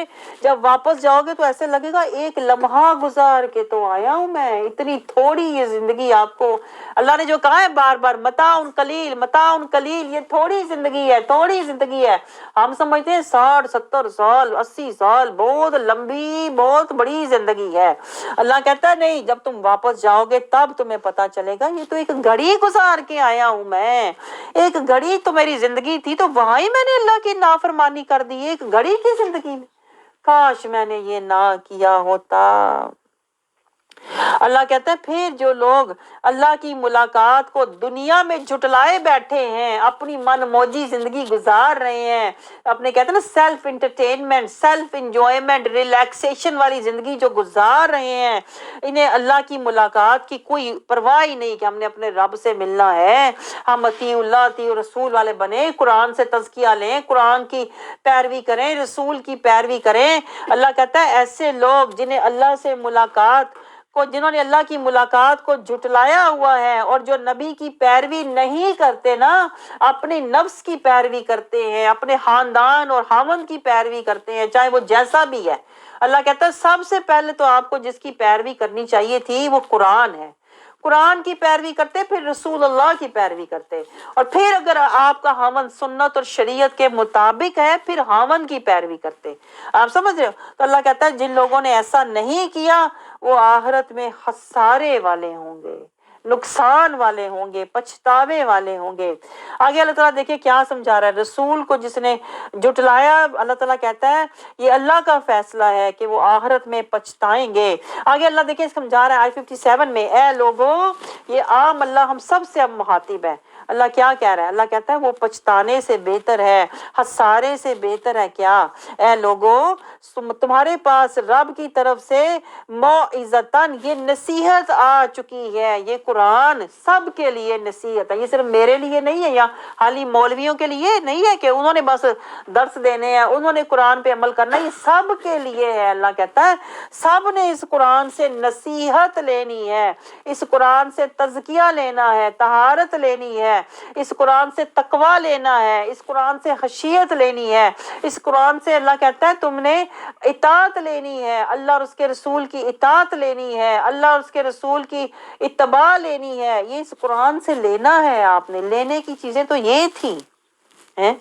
جب واپس جاؤ گے تو ایسے لگے گا ایک لمحہ گزار کے تو آیا ہوں میں، اتنی تھوڑی یہ زندگی آپ کو اللہ نے جو کہا ہے بار بار، متاع قلیل متاع قلیل، یہ تھوڑی زندگی ہے، تھوڑی زندگی ہے۔ ہم سمجھتے ہیں 60-70 سال 80 سال بہت لمبی بہت بڑی زندگی ہے۔ اللہ کہتا ہے نہیں، جب تم واپس جاؤ گے تب تمہیں پتا چلے گا یہ تو ایک گھڑی گزار کے آیا ہوں میں، ایک گھڑی تو میری زندگی تھی تو وہاں ہی میں نے اللہ کی نافرمانی کر دی، ایک گھڑی کی زندگی میں، کاش میں نے یہ نہ کیا ہوتا۔ اللہ کہتا ہے پھر جو لوگ اللہ کی ملاقات کو دنیا میں جھٹلائے بیٹھے ہیں، اپنی من موجی زندگی گزار رہے ہیں، اپنے کہتے ہیں نا self entertainment, self enjoyment, relaxation والی زندگی جو گزار رہے ہیں، انہیں اللہ کی ملاقات کی کوئی پرواہ ہی نہیں کہ ہم نے اپنے رب سے ملنا ہے، ہم اطیع اللہ اطیع رسول والے بنے، قرآن سے تزکیہ لیں، قرآن کی پیروی کریں، رسول کی پیروی کریں۔ اللہ کہتا ہے ایسے لوگ جنہیں اللہ سے ملاقات کو، جنہوں نے اللہ کی ملاقات کو جھٹلایا ہوا ہے اور جو نبی کی پیروی نہیں کرتے نا، اپنے نفس کی پیروی کرتے ہیں، اپنے خاندان اور خاوند کی پیروی کرتے ہیں، چاہے وہ جیسا بھی ہے۔ اللہ کہتا ہے سب سے پہلے تو آپ کو جس کی پیروی کرنی چاہیے تھی وہ قرآن ہے، قرآن کی پیروی کرتے، پھر رسول اللہ کی پیروی کرتے، اور پھر اگر آپ کا خاوند سنت اور شریعت کے مطابق ہے پھر خاوند کی پیروی کرتے۔ آپ سمجھ رہے ہو؟ تو اللہ کہتا ہے جن لوگوں نے ایسا نہیں کیا وہ آخرت میں خسارے والے ہوں گے، نقصان والے ہوں گے، پچھتاوے والے ہوں گے۔ آگے اللہ تعالیٰ دیکھیں کیا سمجھا رہا ہے، رسول کو جس نے جھٹلایا، اللہ تعالیٰ کہتا ہے یہ اللہ کا فیصلہ ہے کہ وہ آخرت میں پچھتائیں گے۔ آگے اللہ دیکھیں سمجھا رہا ہے آیت 57 میں، اے لوگو، یہ عام اللہ ہم سب سے اب مخاطب ہے۔ اللہ کیا کہہ رہا ہے؟ اللہ کہتا ہے وہ پچھتانے سے بہتر ہے، خسارے سے بہتر ہے کیا؟ اے لوگو، تمہارے پاس رب کی طرف سے موعظتاً، یہ نصیحت آ چکی ہے، یہ قرآن سب کے لیے نصیحت ہے، یہ صرف میرے لیے نہیں ہے یا خالی مولویوں کے لیے نہیں ہے کہ انہوں نے بس درس دینے ہیں، انہوں نے قرآن پہ عمل کرنا، یہ سب کے لیے ہے۔ اللہ کہتا ہے سب نے اس قرآن سے نصیحت لینی ہے، اس قرآن سے تزکیہ لینا ہے، طہارت لینی ہے، اس قرآن سے تقوی لینا ہے، اس قرآن سے خشیت لینی ہے، اس قرآن سے اللہ کہتا ہے تم نے اطاعت لینی ہے، اللہ اور اس کے رسول کی اطاعت لینی ہے، اللہ اور اس کے رسول کی اتباع لینی ہے، یہ اس قرآن سے لینا ہے۔ آپ نے لینے کی چیزیں تو یہ تھی ہیں،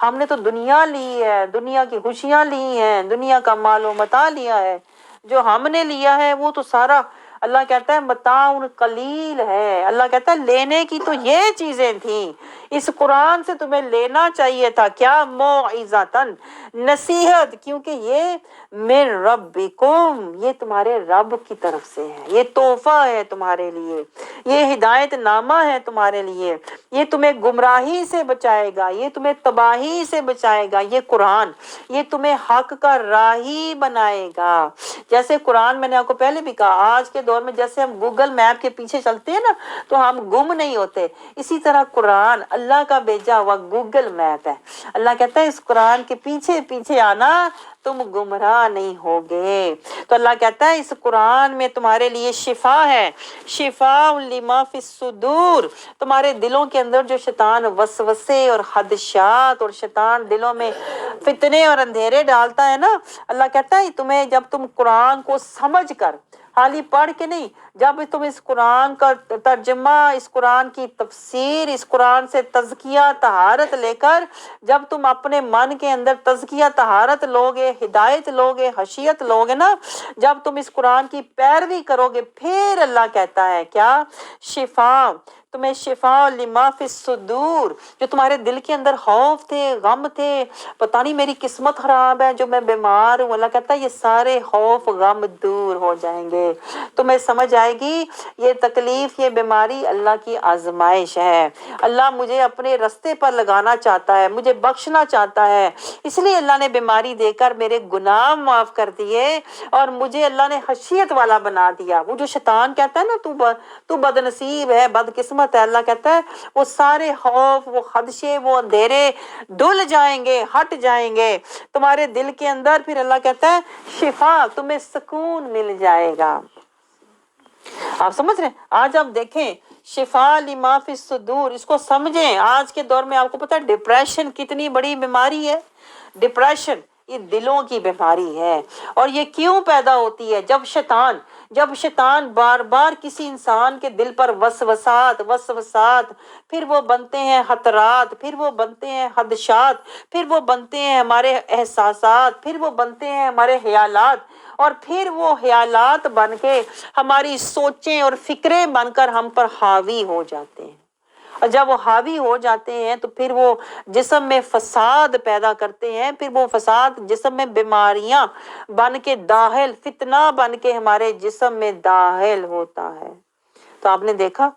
ہم نے تو دنیا لی ہے، دنیا کی خوشیاں لی ہیں، دنیا کا مال و متاع لیا ہے، جو ہم نے لیا ہے وہ تو سارا اللہ کہتا ہے متاع قلیل ہے۔ اللہ کہتا ہے لینے کی تو یہ چیزیں تھیں، اس قرآن سے تمہیں لینا چاہیے تھا کیا؟ موعظتاً، نصیحت، کیونکہ یہ من ربکم، یہ تمہارے رب کی طرف سے ہے، یہ تحفہ ہے تمہارے لیے، یہ ہدایت نامہ ہے تمہارے لیے، یہ تمہیں گمراہی سے بچائے گا، یہ تمہیں تباہی سے بچائے گا، یہ قرآن یہ تمہیں حق کا راہی بنائے گا۔ جیسے قرآن میں نے آپ کو پہلے بھی کہا، آج کے دور میں جیسے ہم گوگل میپ کے پیچھے چلتے ہیں نا تو ہم گم نہیں ہوتے، اسی طرح قرآن اللہ کا بھیجا ہوا گوگل میپ ہے۔ اللہ کہتا ہے اس قرآن کے پیچھے پیچھے آنا تم گمراہ نہیں ہوگے۔ تو اللہ کہتا ہے اس قرآن میں تمہارے لیے شفا ہے، شفاء لما فی الصدور، تمہارے دلوں کے اندر جو شیطان وسوسے اور خدشات اور شیطان دلوں میں فتنے اور اندھیرے ڈالتا ہے نا، اللہ کہتا ہے تمہیں جب تم قرآن کو سمجھ کر، خالی پڑھ کے نہیں، جب تم اس قرآن کا ترجمہ، اس قرآن کی تفسیر، اس قرآن سے تزکیہ طہارت لے کر جب تم اپنے من کے اندر تزکیہ طہارت لوگے، ہدایت لوگے، خشیت لوگے نا، جب تم اس قرآن کی پیروی کرو گے پھر اللہ کہتا ہے کیا؟ شفا، تمہیں شفا لما فی الصدور، جو تمہارے دل کے اندر خوف تھے، غم تھے، پتہ نہیں میری قسمت خراب ہے جو میں بیمار ہوں، اللہ کہتا ہے یہ سارے خوف غم دور ہو جائیں گے، تمہیں سمجھ آئے گی یہ تکلیف، یہ بیماری اللہ کی آزمائش ہے، اللہ مجھے اپنے رستے پر لگانا چاہتا ہے، مجھے بخشنا چاہتا ہے، اس لیے اللہ نے بیماری دے کر میرے گناہ معاف کر دیے اور مجھے اللہ نے خشیت والا بنا دیا۔ وہ جو شیطان کہتا ہے نا تو بد نصیب ہے، بد قسمت ہے، اللہ کہتا ہے وہ سارے خوف، وہ خدشے، وہ اندھیرے دھل جائیں گے، ہٹ جائیں گے تمہارے دل کے اندر، پھر اللہ کہتا ہے شفا، تمہیں سکون مل جائے گا۔ آپ سمجھ رہے ہیں؟ آج آپ دیکھیں شفا لما فی الصدور، اس کو سمجھیں۔ آج کے دور میں آپ کو پتہ ہے ڈپریشن کتنی بڑی بیماری ہے۔ ڈپریشن یہ دلوں کی بیماری ہے، اور یہ کیوں پیدا ہوتی ہے؟ جب شیطان بار بار کسی انسان کے دل پر وسوسات، پھر وہ بنتے ہیں خطرات، پھر وہ بنتے ہیں خدشات، پھر وہ بنتے ہیں ہمارے احساسات، پھر وہ بنتے ہیں ہمارے خیالات، اور پھر وہ خیالات بن کے ہماری سوچیں اور فکریں بن کر ہم پر حاوی ہو جاتے ہیں، اور جب وہ حاوی ہو جاتے ہیں تو پھر وہ جسم میں فساد پیدا کرتے ہیں، پھر وہ فساد جسم میں بیماریاں بن کے داخل، فتنہ بن کے ہمارے جسم میں داخل ہوتا ہے۔ تو آپ نے دیکھا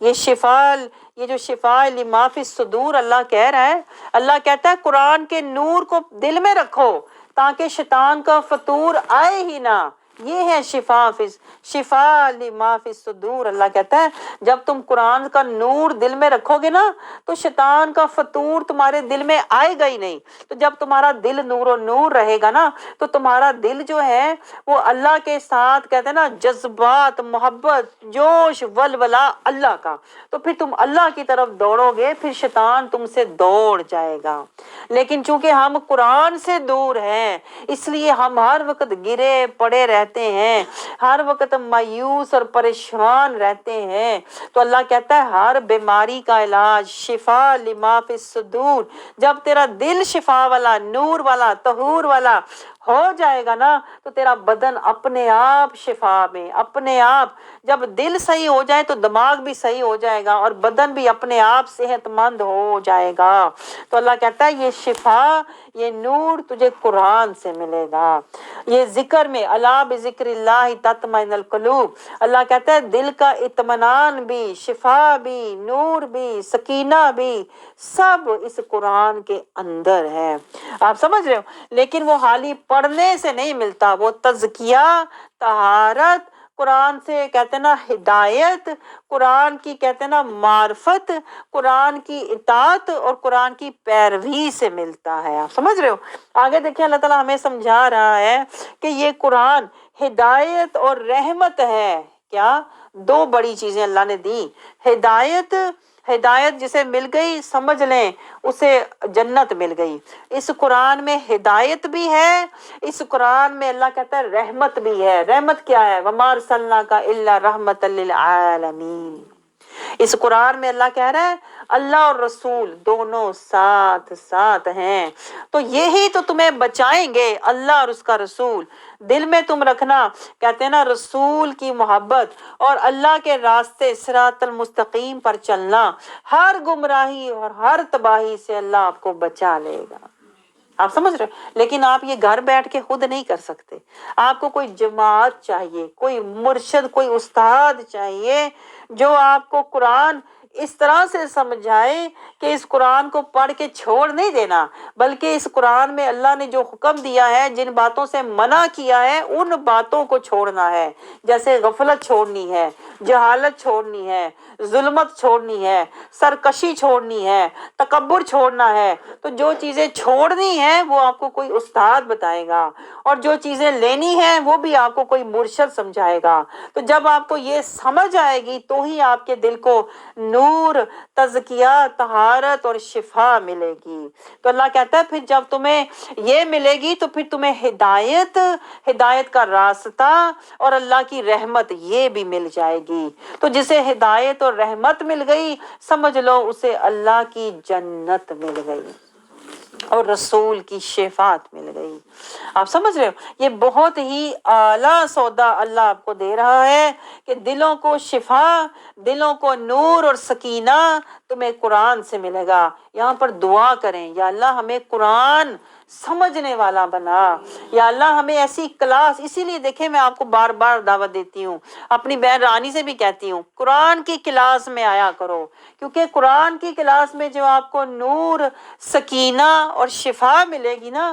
یہ جو شفا لما فی الصدور اللہ کہہ رہا ہے، اللہ کہتا ہے قرآن کے نور کو دل میں رکھو تاکہ شیطان کا فطور آئے ہی نہ۔ یہ ہے شفا لما فی الصدور، اللہ کہتا ہے جب تم قرآن کا نور دل میں رکھو گے نا تو شیطان کا فطور تمہارے دل میں آئے گا ہی نہیں۔ تو جب تمہارا دل نور و نور رہے گا نا تو تمہارا دل جو ہے وہ اللہ کے ساتھ کہتے ہیں نا جذبات، محبت، جوش، ولولہ اللہ کا، تو پھر تم اللہ کی طرف دوڑو گے، پھر شیطان تم سے دوڑ جائے گا۔ لیکن چونکہ ہم قرآن سے دور ہیں اس لیے ہم ہر وقت گرے پڑے رہتے ہیں، ہر وقت مایوس اور پریشان رہتے ہیں۔ تو اللہ کہتا ہے ہر بیماری کا علاج شفا لما فی الصدور، جب تیرا دل شفا والا، نور والا، طہور والا ہو جائے گا نا تو تیرا بدن اپنے آپ شفا میں، اپنے آپ جب دل صحیح ہو جائے تو دماغ بھی صحیح ہو جائے گا اور بدن بھی اپنے آپ صحت مند ہو جائے گا۔ تو اللہ کہتا ہے یہ شفا، یہ نور تجھے قرآن سے ملے گا۔ یہ ذکر میں الا بذکر اللہ تطمئن القلوب، اللہ کہتا ہے دل کا اطمینان بھی، شفا بھی، نور بھی، سکینہ بھی، سب اس قرآن کے اندر ہے۔ آپ سمجھ رہے ہو؟ لیکن وہ حالی پڑھنے سے نہیں ملتا، وہ تزکیہ، طہارت، قرآن سے کہتے ہیں نا ہدایت، قرآن کی کہتے ہیں نا معرفت، قرآن کی اطاعت اور قرآن کی پیروی سے ملتا ہے۔ آپ سمجھ رہے ہو؟ آگے دیکھیں اللہ تعالیٰ ہمیں سمجھا رہا ہے کہ یہ قرآن ہدایت اور رحمت ہے۔ کیا؟ دو بڑی چیزیں اللہ نے دی۔ ہدایت جسے مل گئی سمجھ لیں اسے جنت مل گئی۔ اس قرآن میں ہدایت بھی ہے، اس قرآن میں اللہ کہتا ہے رحمت بھی ہے۔ رحمت کیا ہے؟ وَمَا أَرْسَلْنَاكَ إِلَّا رَحْمَةً لِّلْعَالَمِينَ۔ اس قرآن میں اللہ کہہ رہا ہے اللہ اور رسول دونوں ساتھ ساتھ ہیں، تو یہی تو تمہیں بچائیں گے، اللہ اور اس کا رسول۔ دل میں تم رکھنا، کہتے ہیں نا رسول کی محبت اور اللہ کے راستے صراط المستقیم پر چلنا، ہر گمراہی اور ہر تباہی سے اللہ آپ کو بچا لے گا۔ آپ سمجھ رہے ہیں؟ لیکن آپ یہ گھر بیٹھ کے خود نہیں کر سکتے، آپ کو کوئی جماعت چاہیے، کوئی مرشد، کوئی استاد چاہیے جو آپ کو قرآن اس طرح سے سمجھائے کہ اس قرآن کو پڑھ کے چھوڑ نہیں دینا، بلکہ اس قرآن میں اللہ نے جو حکم دیا ہے، جن باتوں سے منع کیا ہے، ان باتوں کو چھوڑنا ہے۔ جیسے غفلت چھوڑنی ہے، جہالت چھوڑنی ہے، ظلمت چھوڑنی ہے، سرکشی چھوڑنی ہے، تکبر چھوڑنا ہے۔ تو جو چیزیں چھوڑنی ہیں وہ آپ کو کوئی استاد بتائے گا، اور جو چیزیں لینی ہیں وہ بھی آپ کو کوئی مرشد سمجھائے گا۔ تو جب آپ کو یہ سمجھ آئے گی تو ہی آپ کے دل کو نور، تزکیہ، طہارت اور شفا ملے گی۔ تو اللہ کہتا ہے پھر جب تمہیں یہ ملے گی تو پھر تمہیں ہدایت کا راستہ اور اللہ کی رحمت یہ بھی مل جائے گی۔ تو جسے ہدایت اور رحمت مل گئی سمجھ لو اسے اللہ کی جنت مل گئی اور رسول کی شفاعت مل گئی۔ آپ سمجھ رہے ہو؟ یہ بہت ہی اعلیٰ سودا اللہ آپ کو دے رہا ہے کہ دلوں کو شفا، دلوں کو نور اور سکینہ تمہیں قرآن سے ملے گا۔ یہاں پر دعا کریں یا اللہ ہمیں قرآن سمجھنے والا بنا، یا اللہ ہمیں ایسی کلاس، اسی لیے دیکھیں میں آپ کو بار بار دعوت دیتی ہوں، اپنی بہن رانی سے بھی کہتی ہوں قرآن کی کلاس میں آیا کرو، کیونکہ قرآن کی کلاس میں جو آپ کو نور، سکینہ اور شفا ملے گی نا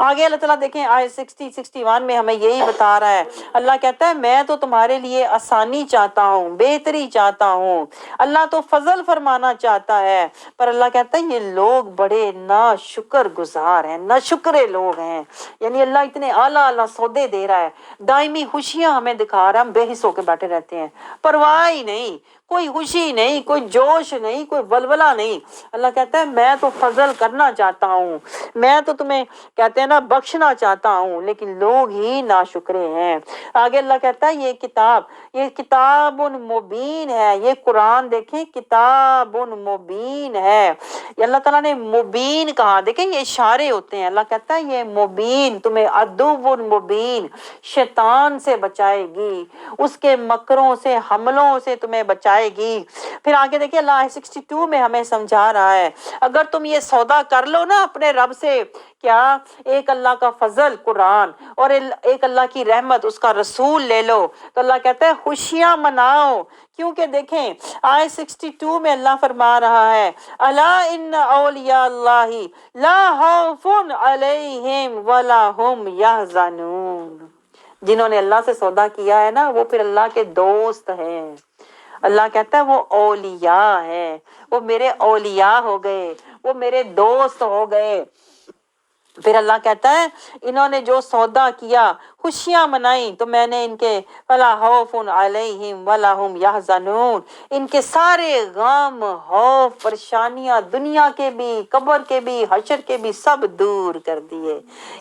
آگے اللہ تعالیٰ دیکھیں آیت 60-61 میں ہمیں یہی بتا رہا ہے. اللہ کہتا ہے میں تو تمہارے لیے آسانی چاہتا ہوں، بہتری چاہتا ہوں. اللہ تو فضل فرمانا چاہتا ہے، پر اللہ کہتا ہے یہ لوگ بڑے نا شکر گزار ہیں، نا شکرے لوگ ہیں. یعنی اللہ اتنے اعلیٰ اعلیٰ سودے دے رہا ہے، دائمی خوشیاں ہمیں دکھا رہا ہے، ہم بے حس ہو کے بیٹھے رہتے ہیں، پرواہ ہی نہیں، کوئی خوشی نہیں، کوئی جوش نہیں، کوئی ولولہ نہیں. اللہ کہتا ہے میں تو فضل کرنا چاہتا ہوں، میں تو تمہیں کہتے ہیں نا بخشنا چاہتا ہوں، لیکن لوگ ہی ناشکرے ہیں. آگے اللہ کہتا ہے یہ کتاب مبین ہے. یہ قرآن دیکھیں کتاب مبین ہے. یہ اللہ تعالیٰ نے مبین کہا، دیکھیں یہ اشارے ہوتے ہیں. اللہ کہتا ہے یہ مبین تمہیں عدو مبین، شیطان سے بچائے گی، اس کے مکروں سے حملوں سے تمہیں بچائے گی. پھر آگے دیکھیں اللہ 62 میں ہمیں سمجھا رہا ہے اگر تم یہ سودا کر لو نا اپنے رب سے، کیا ایک اللہ کا فضل قرآن اور ایک اللہ کی رحمت اس کا رسول لے لو، تو اللہ کہتا ہے خوشیاں مناؤ. کیونکہ دیکھیں آیت 62 میں اللہ فرما رہا ہے الا ان اولیاء اللہ لا خوف علیہم ولا هم یحزنون. جنہوں نے اللہ سے سودا کیا ہے نا وہ پھر اللہ کے دوست ہیں. اللہ کہتا ہے وہ اولیاء ہے، وہ میرے اولیاء ہو گئے، وہ میرے دوست ہو گئے. پھر اللہ کہتا ہے انہوں نے جو سودا کیا، خوشیاں منائیں، تو میں نے ان کے فلا خوف علیہم ولا هم یحزنون، ان کے سارے غم، خوف، پریشانیاں دنیا کے بھی، قبر کے بھی، حشر کے بھی سب دور کر دیے.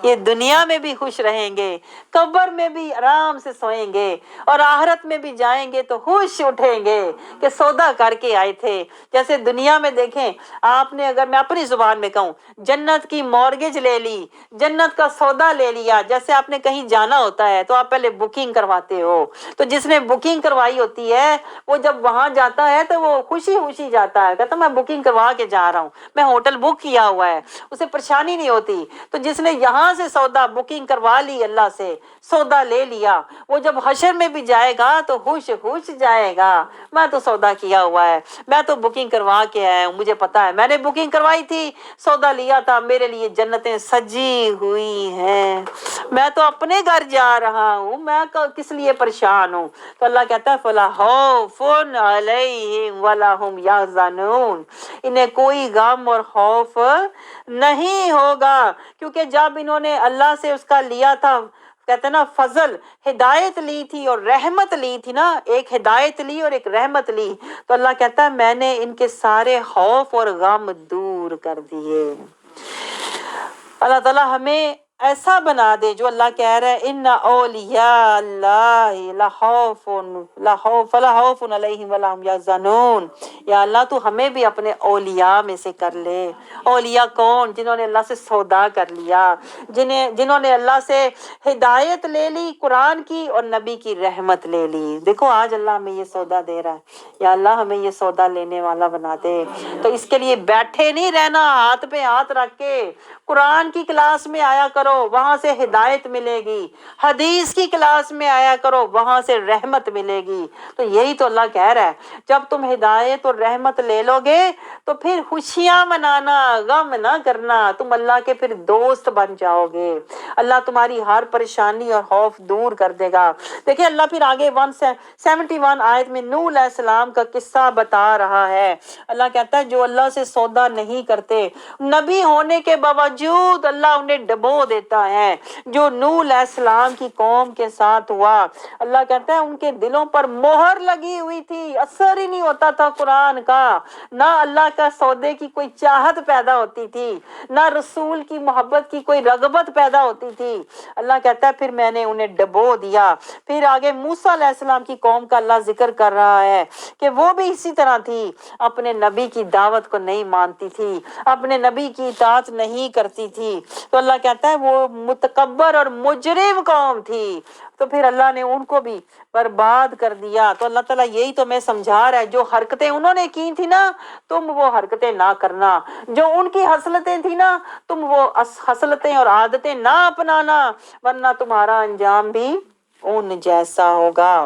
یہ دنیا میں بھی خوش رہیں گے، قبر میں بھی آرام سے سوئیں گے، اور آخرت میں بھی جائیں گے تو خوش اٹھیں گے کہ سودا کر کے آئے تھے. جیسے دنیا میں دیکھیں آپ نے، اگر میں اپنی زبان میں کہوں، جنت کی مورگیج لے لی، جنت کا سودا لے لیا. جیسے آپ نے کہیں جانا ہوتا ہے تو آپ پہلے بکنگ کرواتے ہو، تو جس نے بکنگ کروائی ہوتی ہے وہ جب وہاں جاتا ہے تو وہ خوشی خوشی جاتا ہے، کہتا میں بکنگ کروا کے جا رہا ہوں، میں ہوٹل بک کیا ہوا ہے، اسے پریشانی نہیں ہوتی. تو جس نے یہاں سے سودا بکنگ کروا لی، اللہ سے سودا لے لیا، وہ جب حشر میں بھی جائے گا تو خوش خوش جائے گا. میں تو سودا کیا ہوا ہے، میں تو بکنگ کروا کے آیا ہوں، مجھے پتا ہے میں نے بکنگ کروائی تھی، سودا لیا تھا، میرے لیے جنتیں سجی ہوئی ہیں، میں تو اپنے گھر جا رہا ہوں، میں کس لیے پریشان ہوں. تو اللہ کہتا ہے فلا خوف علیہم ولا هم یحزنون، انہیں کوئی غم اور خوف نہیں ہوگا. کیونکہ جب انہوں نے اللہ سے اس کا لیا تھا، کہتے ہیں نا فضل، ہدایت لی تھی اور رحمت لی تھی نا، ایک ہدایت لی اور ایک رحمت لی، تو اللہ کہتا ہے میں نے ان کے سارے خوف اور غم دور کر دیے. اللہ تعالیٰ ہمیں ایسا بنا دے جو اللہ کہہ رہا ہے ان اولیاء اللہ لا خوف علیہم ولا هم یحزنون. یا اللہ تو ہمیں بھی اپنے اولیاء میں سے کر لے. اولیاء کون؟ جنہوں نے اللہ سے سودا کر لیا، جنہوں نے اللہ سے ہدایت لے لی قرآن کی اور نبی کی رحمت لے لی. دیکھو آج اللہ ہمیں یہ سودا دے رہا ہے، یا اللہ ہمیں یہ سودا لینے والا بنا دے. تو اس کے لیے بیٹھے نہیں رہنا، ہاتھ پہ ہاتھ رکھ کے قرآن کی کلاس میں آیا کرو، وہاں سے ہدایت ملے گی. حدیث کی کلاس میں آیا کرو، وہاں سے رحمت ملے گی. تو یہی تو اللہ کہہ رہا ہے جب تم ہدایت اور رحمت لے لو گے تو پھر خوشیاں منانا، غم نہ کرنا، تم اللہ کے پھر دوست بن جاؤ گے. اللہ تمہاری ہر پریشانی اور خوف دور کر دے گا. دیکھیں اللہ پھر آگے 171 آیت میں نوح علیہ السلام کا قصہ بتا رہا ہے. اللہ کہتا ہے جو اللہ سے سودا نہیں کرتے، نبی ہونے کے باوجود اللہ انہیں ڈبو دیتا ہے. جو نوح علیہ السلام کی قوم کے ساتھ ہوا، اللہ کہتا ہے ان کے دلوں پر مہر لگی ہوئی تھی، اثر ہی نہیں ہوتا تھا قرآن کا، نہ اللہ کا سودے کی کوئی چاہت پیدا ہوتی تھی، نہ رسول کی محبت کی کوئی رغبت پیدا ہوتی تھی. اللہ کہتا ہے پھر میں نے انہیں ڈبو دیا. پھر آگے موسیٰ علیہ السلام کی قوم کا اللہ ذکر کر رہا ہے کہ وہ بھی اسی طرح تھی، اپنے نبی کی دعوت کو نہیں مانتی تھی، اپنے نبی کی اطاعت نہیں کرتی تھی. تو اللہ کہتا ہے وہ متکبر اور مجرم قوم تھی، تو پھر اللہ نے ان کو بھی برباد کر دیا. تو اللہ تعالیٰ یہی تو میں سمجھا رہا ہے جو حرکتیں انہوں نے کی تھی نا تم وہ حرکتیں نہ کرنا، جو ان کی حسلتیں تھی نا تم وہ حسلتیں اور عادتیں نہ اپنانا، ورنہ تمہارا انجام بھی ان جیسا ہوگا.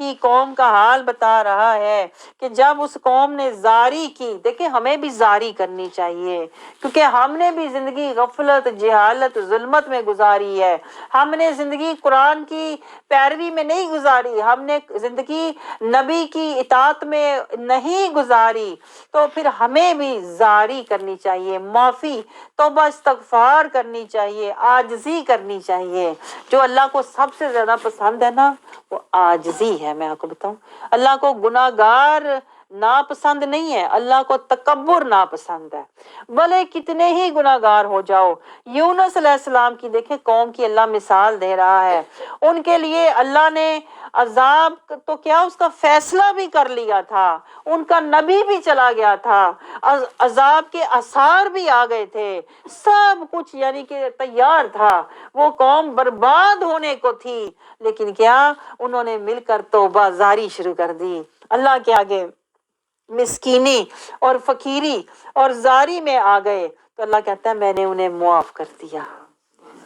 کی قوم کا حال بتا رہا ہے کہ جب اس قوم نے زاری کی، دیکھیں ہمیں بھی زاری کرنی چاہیے، کیونکہ ہم نے بھی زندگی غفلت، جہالت، ظلمت میں گزاری ہے۔ ہم نے زندگی قرآن کی پیروی میں نہیں گزاری، ہم نے زندگی نبی کی اطاعت میں نہیں گزاری، تو پھر ہمیں بھی زاری کرنی چاہیے، معافی، توبہ استغفار کرنی چاہیے، عاجزی کرنی چاہیے۔ جو اللہ کو سب سے زیادہ پسند ہے نا وہ عاجزی ہے۔ میں آپ کو بتاؤں، اللہ کو گناہ گار ناپسند نہیں ہے، اللہ کو تکبر ناپسند ہے، بھلے کتنے ہی گناہ گار ہو جاؤ۔ یونس علیہ السلام کی دیکھیں قوم کی اللہ مثال دے رہا ہے، ان کے لیے اللہ نے عذاب تو کیا اس کا فیصلہ بھی کر لیا تھا، ان کا نبی بھی چلا گیا تھا، عذاب کے آثار بھی آ گئے تھے، سب کچھ یعنی کہ تیار تھا، وہ قوم برباد ہونے کو تھی، لیکن کیا انہوں نے مل کر توبہ زاری شروع کر دی، اللہ کے آگے مسکینی اور فقیری اور زاری میں آ گئے، تو اللہ کہتا ہے میں نے انہیں معاف کر دیا۔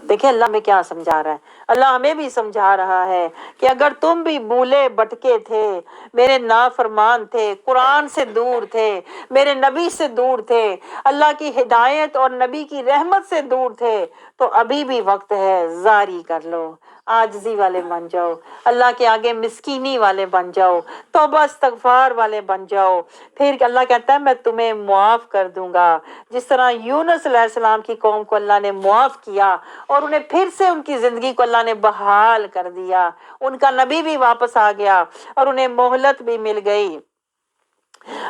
دیکھیں اللہ ہمیں کیا سمجھا رہا ہے، اللہ ہمیں بھی سمجھا رہا ہے کہ اگر تم بھی بھولے بھٹکے تھے، میرے نافرمان تھے، قرآن سے دور تھے، میرے نبی سے دور تھے، اللہ کی ہدایت اور نبی کی رحمت سے دور تھے، تو ابھی بھی وقت ہے، زاری کر لو، عاجزی والے بن جاؤ، اللہ کے آگے مسکینی والے بن جاؤ، توبہ استغفار والے بن جاؤ، پھر اللہ کہتا ہے میں تمہیں معاف کر دوں گا، جس طرح یونس علیہ السلام کی قوم کو اللہ نے معاف کیا اور انہیں پھر سے ان کی زندگی کو اللہ نے بحال کر دیا، ان کا نبی بھی واپس آ گیا اور انہیں مہلت بھی مل گئی۔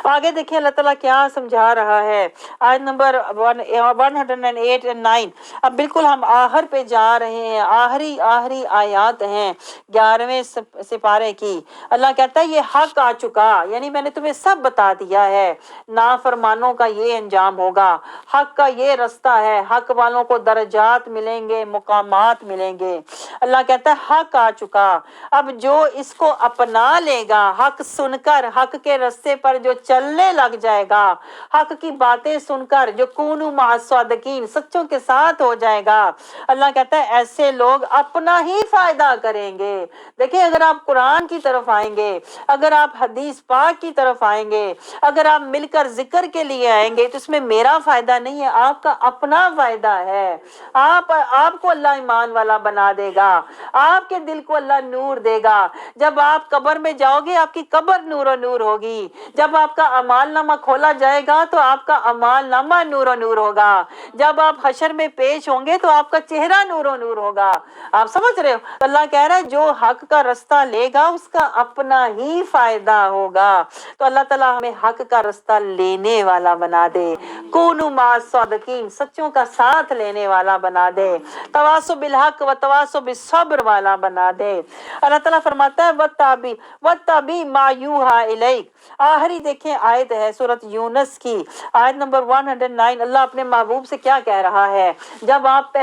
آگے دیکھیں اللہ تعالیٰ کیا سمجھا رہا ہے، آیت نمبر 108 and 9، اب بالکل ہم آخر پہ جا رہے ہیں، آخری آیات ہیں 11ویں سپارے کی۔ اللہ کہتا ہے یہ حق آ چکا، یعنی میں نے تمہیں سب بتا دیا ہے، نافرمانوں کا یہ انجام ہوگا، حق کا یہ رستہ ہے، حق والوں کو درجات ملیں گے، مقامات ملیں گے۔ اللہ کہتا ہے حق آ چکا، اب جو اس کو اپنا لے گا، حق سن کر حق کے رستے پر جو چلنے لگ جائے گا، حق کی باتیں سن کر جو کونوا مع الصادقین سچوں کے ساتھ ہو جائے گا، اللہ کہتا ہے ایسے لوگ اپنا ہی فائدہ کریں گے۔ دیکھیں اگر آپ قرآن کی طرف آئیں گے، اگر آپ حدیث پاک کی طرف آئیں گے، اگر آپ مل کر ذکر کے لیے آئیں گے، تو اس میں میرا فائدہ نہیں ہے، آپ کا اپنا فائدہ ہے۔ آپ کو اللہ ایمان والا بنا دے گا، آپ کے دل کو اللہ نور دے گا، جب آپ قبر میں جاؤ گے آپ کی قبر نور و نور ہوگی، جب آپ کا اعمال نامہ کھولا جائے گا تو آپ کا اعمال نامہ نور و نور ہوگا، جب آپ حشر میں پیش ہوں گے تو آپ کا چہرہ نور و نور ہوگا۔ آپ سمجھ رہے ہو؟ اللہ کہہ رہا ہے جو حق کا رستہ لے گا اس کا اپنا ہی فائدہ ہوگا۔ تو اللہ تعالیٰ ہمیں حق کا رستہ لینے والا بنا دے، کونوا مع الصادقین سچوں کا ساتھ لینے والا بنا دے، تواصوا بالحق و تواصوا بالصبر والا بنا دے۔ اللہ تعالیٰ فرماتا ہے وَاتَّبِعْ مَا يُوحَىٰ إِلَيْكَ۔ آخری دیکھیں آیت ہے سورۃ یونس کی، آیت نمبر 109۔ اللہ اپنے محبوب سے کیا کہہ رہا ہے، جب آپ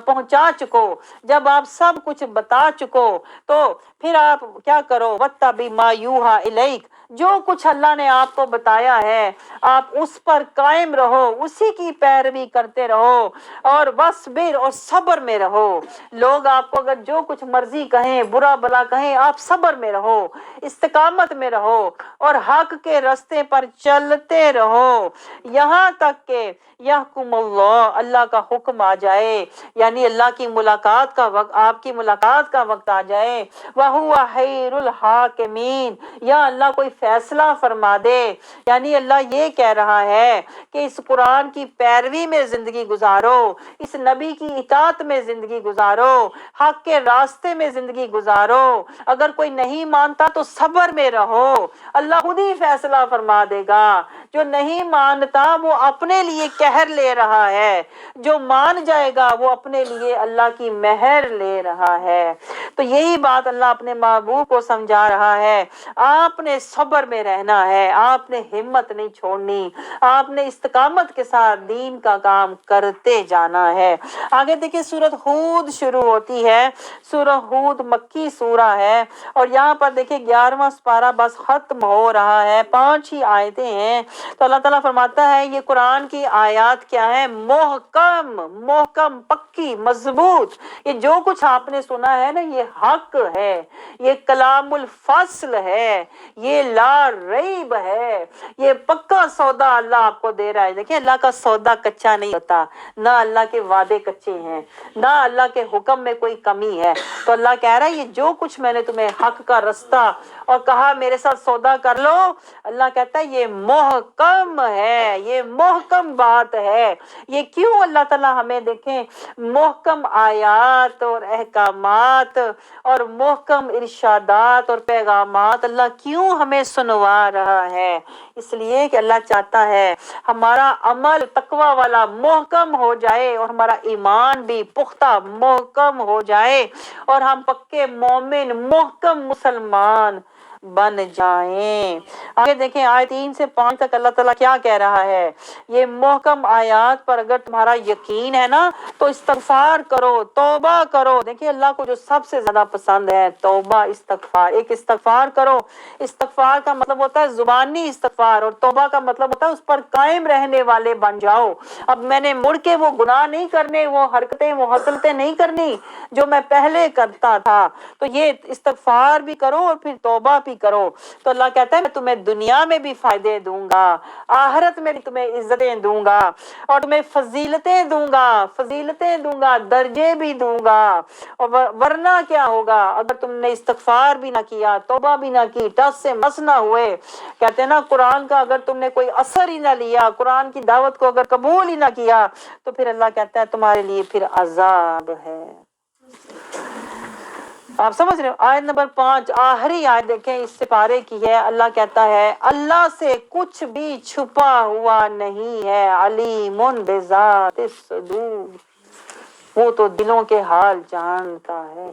پہنچا چکو، جب آپ سب کچھ بتا چکو، تو پھر آپ کیا کرو، وَاتَّبِعْ مَا يُوحَىٰ إِلَيْكَ، جو کچھ اللہ نے آپ کو بتایا ہے آپ اس پر قائم رہو، اسی کی پیروی کرتے رہو، اور وَاصْبِرْ اور صبر میں رہو۔ لوگ آپ کو اگر جو کچھ مرضی کہیں، برا بلا کہیں، آپ صبر میں رہو، استقامت میں رہو اور حق کے رستے پر چلتے رہو، یہاں تک کہ یحکم اللہ، اللہ کا حکم آ جائے، یعنی اللہ کی ملاقات کا وقت، آپ کی ملاقات کا وقت آ جائے۔ وَهُوَ خَيْرُ الْحَاكِمِينَ، یا اللہ کوئی فیصلہ فرما دے، یعنی اللہ یہ کہہ رہا ہے کہ اس قرآن کی پیروی میں زندگی گزارو، اس نبی کی اطاعت میں زندگی گزارو، حق کے راستے میں زندگی گزارو، اگر کوئی نہیں مانتا تو صبر میں رہو، اللہ خود ہی فیصلہ فرما دے گا، جو نہیں مانتا وہ اپنے لیے قہر لے رہا ہے، جو مان جائے گا وہ اپنے لیے اللہ کی مہر لے رہا ہے۔ تو یہی بات اللہ اپنے محبوب کو سمجھا رہا ہے، آپ نے صبر میں رہنا ہے، آپ نے ہمت نہیں چھوڑنی، آپ نے استقامت کے ساتھ دین کا کام کرتے جانا ہے۔ آگے دیکھیں سورۃ ہود شروع ہوتی ہے، سورہ ہود مکی سورہ ہے، اور یہاں پر دیکھیں 11واں سپارہ بس ختم ہو رہا ہے، 5 ہی آیتیں ہیں، تو اللہ تعالیٰ فرماتا ہے یہ قرآن کی آیات کیا ہے؟ محکم، محکم، پکی، مضبوط. یہ جو کچھ آپ نے سنا ہے نا یہ حق ہے، یہ کلام الفصل ہے، یہ لا ریب ہے، یہ پکا سودا اللہ آپ کو دے رہا ہے. دیکھیں اللہ کا سودا کچا نہیں ہوتا، نہ اللہ کے وعدے کچے ہیں، نہ اللہ کے حکم میں کوئی کمی ہے. تو اللہ کہہ رہا ہے یہ جو کچھ میں نے تمہیں حق کا رستہ اور کہا میرے ساتھ سودا کر لو، اللہ کہتا ہے یہ محکم ہے، یہ محکم بات ہے. یہ کیوں اللہ تعالیٰ ہمیں دیکھیں محکم آیات اور احکامات اور محکم ارشادات اور پیغامات اللہ کیوں ہمیں سنوا رہا ہے؟ اس لیے کہ اللہ چاہتا ہے ہمارا عمل تقوی والا محکم ہو جائے اور ہمارا ایمان بھی پختہ محکم ہو جائے اور ہم پکے مومن محکم مسلمان بن جائیں. آگے دیکھیں آیت 3 سے 5 تک اللہ تعالیٰ کیا کہہ رہا ہے؟ یہ محکم آیات پر اگر تمہارا یقین ہے نا تو استغفار کرو، توبہ کرو. دیکھیں اللہ کو جو سب سے زیادہ پسند ہے توبہ، استغفار. ایک استغفار کرو، استغفار کا مطلب ہوتا ہے زبانی استغفار، اور توبہ کا مطلب ہوتا ہے اس پر قائم رہنے والے بن جاؤ. اب میں نے مڑ کے وہ گناہ نہیں کرنے، وہ حرکتیں، وہ حسلتیں نہیں کرنی جو میں پہلے کرتا تھا. تو یہ استغفار بھی کرو اور پھر توبہ بھی کرو. تو اللہ کہتا ہے میں تمہیں دنیا میں بھی فائدے دوں گا، آخرت میں بھی تمہیں عزتیں دوں گا اور تمہیں فضیلتیں دوں گا، فضیلتیں دوں گا، درجے بھی دوں گا. اور ورنہ کیا ہوگا اگر تم نے استغفار بھی نہ کیا، توبہ بھی نہ کی، ٹس سے مس نہ ہوئے. کہتے ہیں نا قرآن کا اگر تم نے کوئی اثر ہی نہ لیا، قرآن کی دعوت کو اگر قبول ہی نہ کیا تو پھر اللہ کہتا ہے تمہارے لیے پھر عذاب ہے. آپ سمجھ رہے ہو؟ آیت نمبر 5 آخری آیت دیکھیں اس سپارے کی ہے. اللہ کہتا ہے اللہ سے کچھ بھی چھپا ہوا نہیں ہے، علیم بذات الصدور، وہ تو دلوں کے حال جانتا ہے.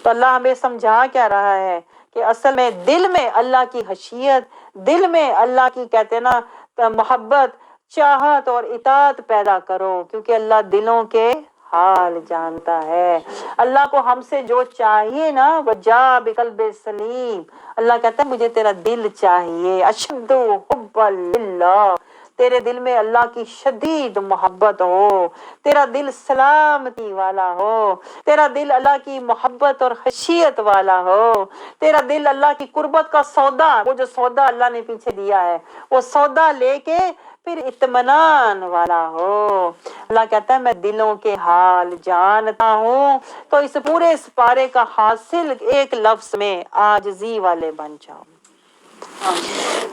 تو اللہ ہمیں سمجھا کیا رہا ہے کہ اصل میں دل میں اللہ کی خشیت، دل میں اللہ کی کہتے ہیں نا محبت، چاہت اور اطاعت پیدا کرو، کیونکہ اللہ دلوں کے حال جانتا ہے. اللہ کو ہم سے جو چاہیے نا وجا بقلب سلیم، اللہ کہتا ہے مجھے تیرا دل چاہیے. اشد حب للہ، تیرے دل میں اللہ کی شدید محبت ہو، تیرا دل سلامتی والا ہو، تیرا دل اللہ کی محبت اور خشیت والا ہو، تیرا دل اللہ کی قربت کا سودا، وہ جو سودا اللہ نے پیچھے دیا ہے وہ سودا لے کے پھر اطمینان والا ہو. اللہ کہتا ہے میں دلوں کے حال جانتا ہوں. تو اس پورے سپارے کا حاصل ایک لفظ میں عاجزی والے بن جاؤ.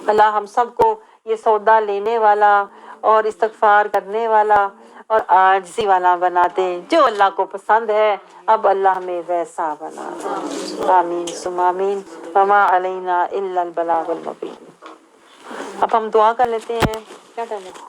اللہ ہم سب کو یہ سودا لینے والا اور استغفار کرنے والا اور عاجزی والا بنا دے جو اللہ کو پسند ہے. اب اللہ ہمیں ویسا بنا دے. آمین ثم آمین. وما علینا الا البلاغ المبین. اب ہم دعا کر لیتے ہیں. کیا کرنا ہے؟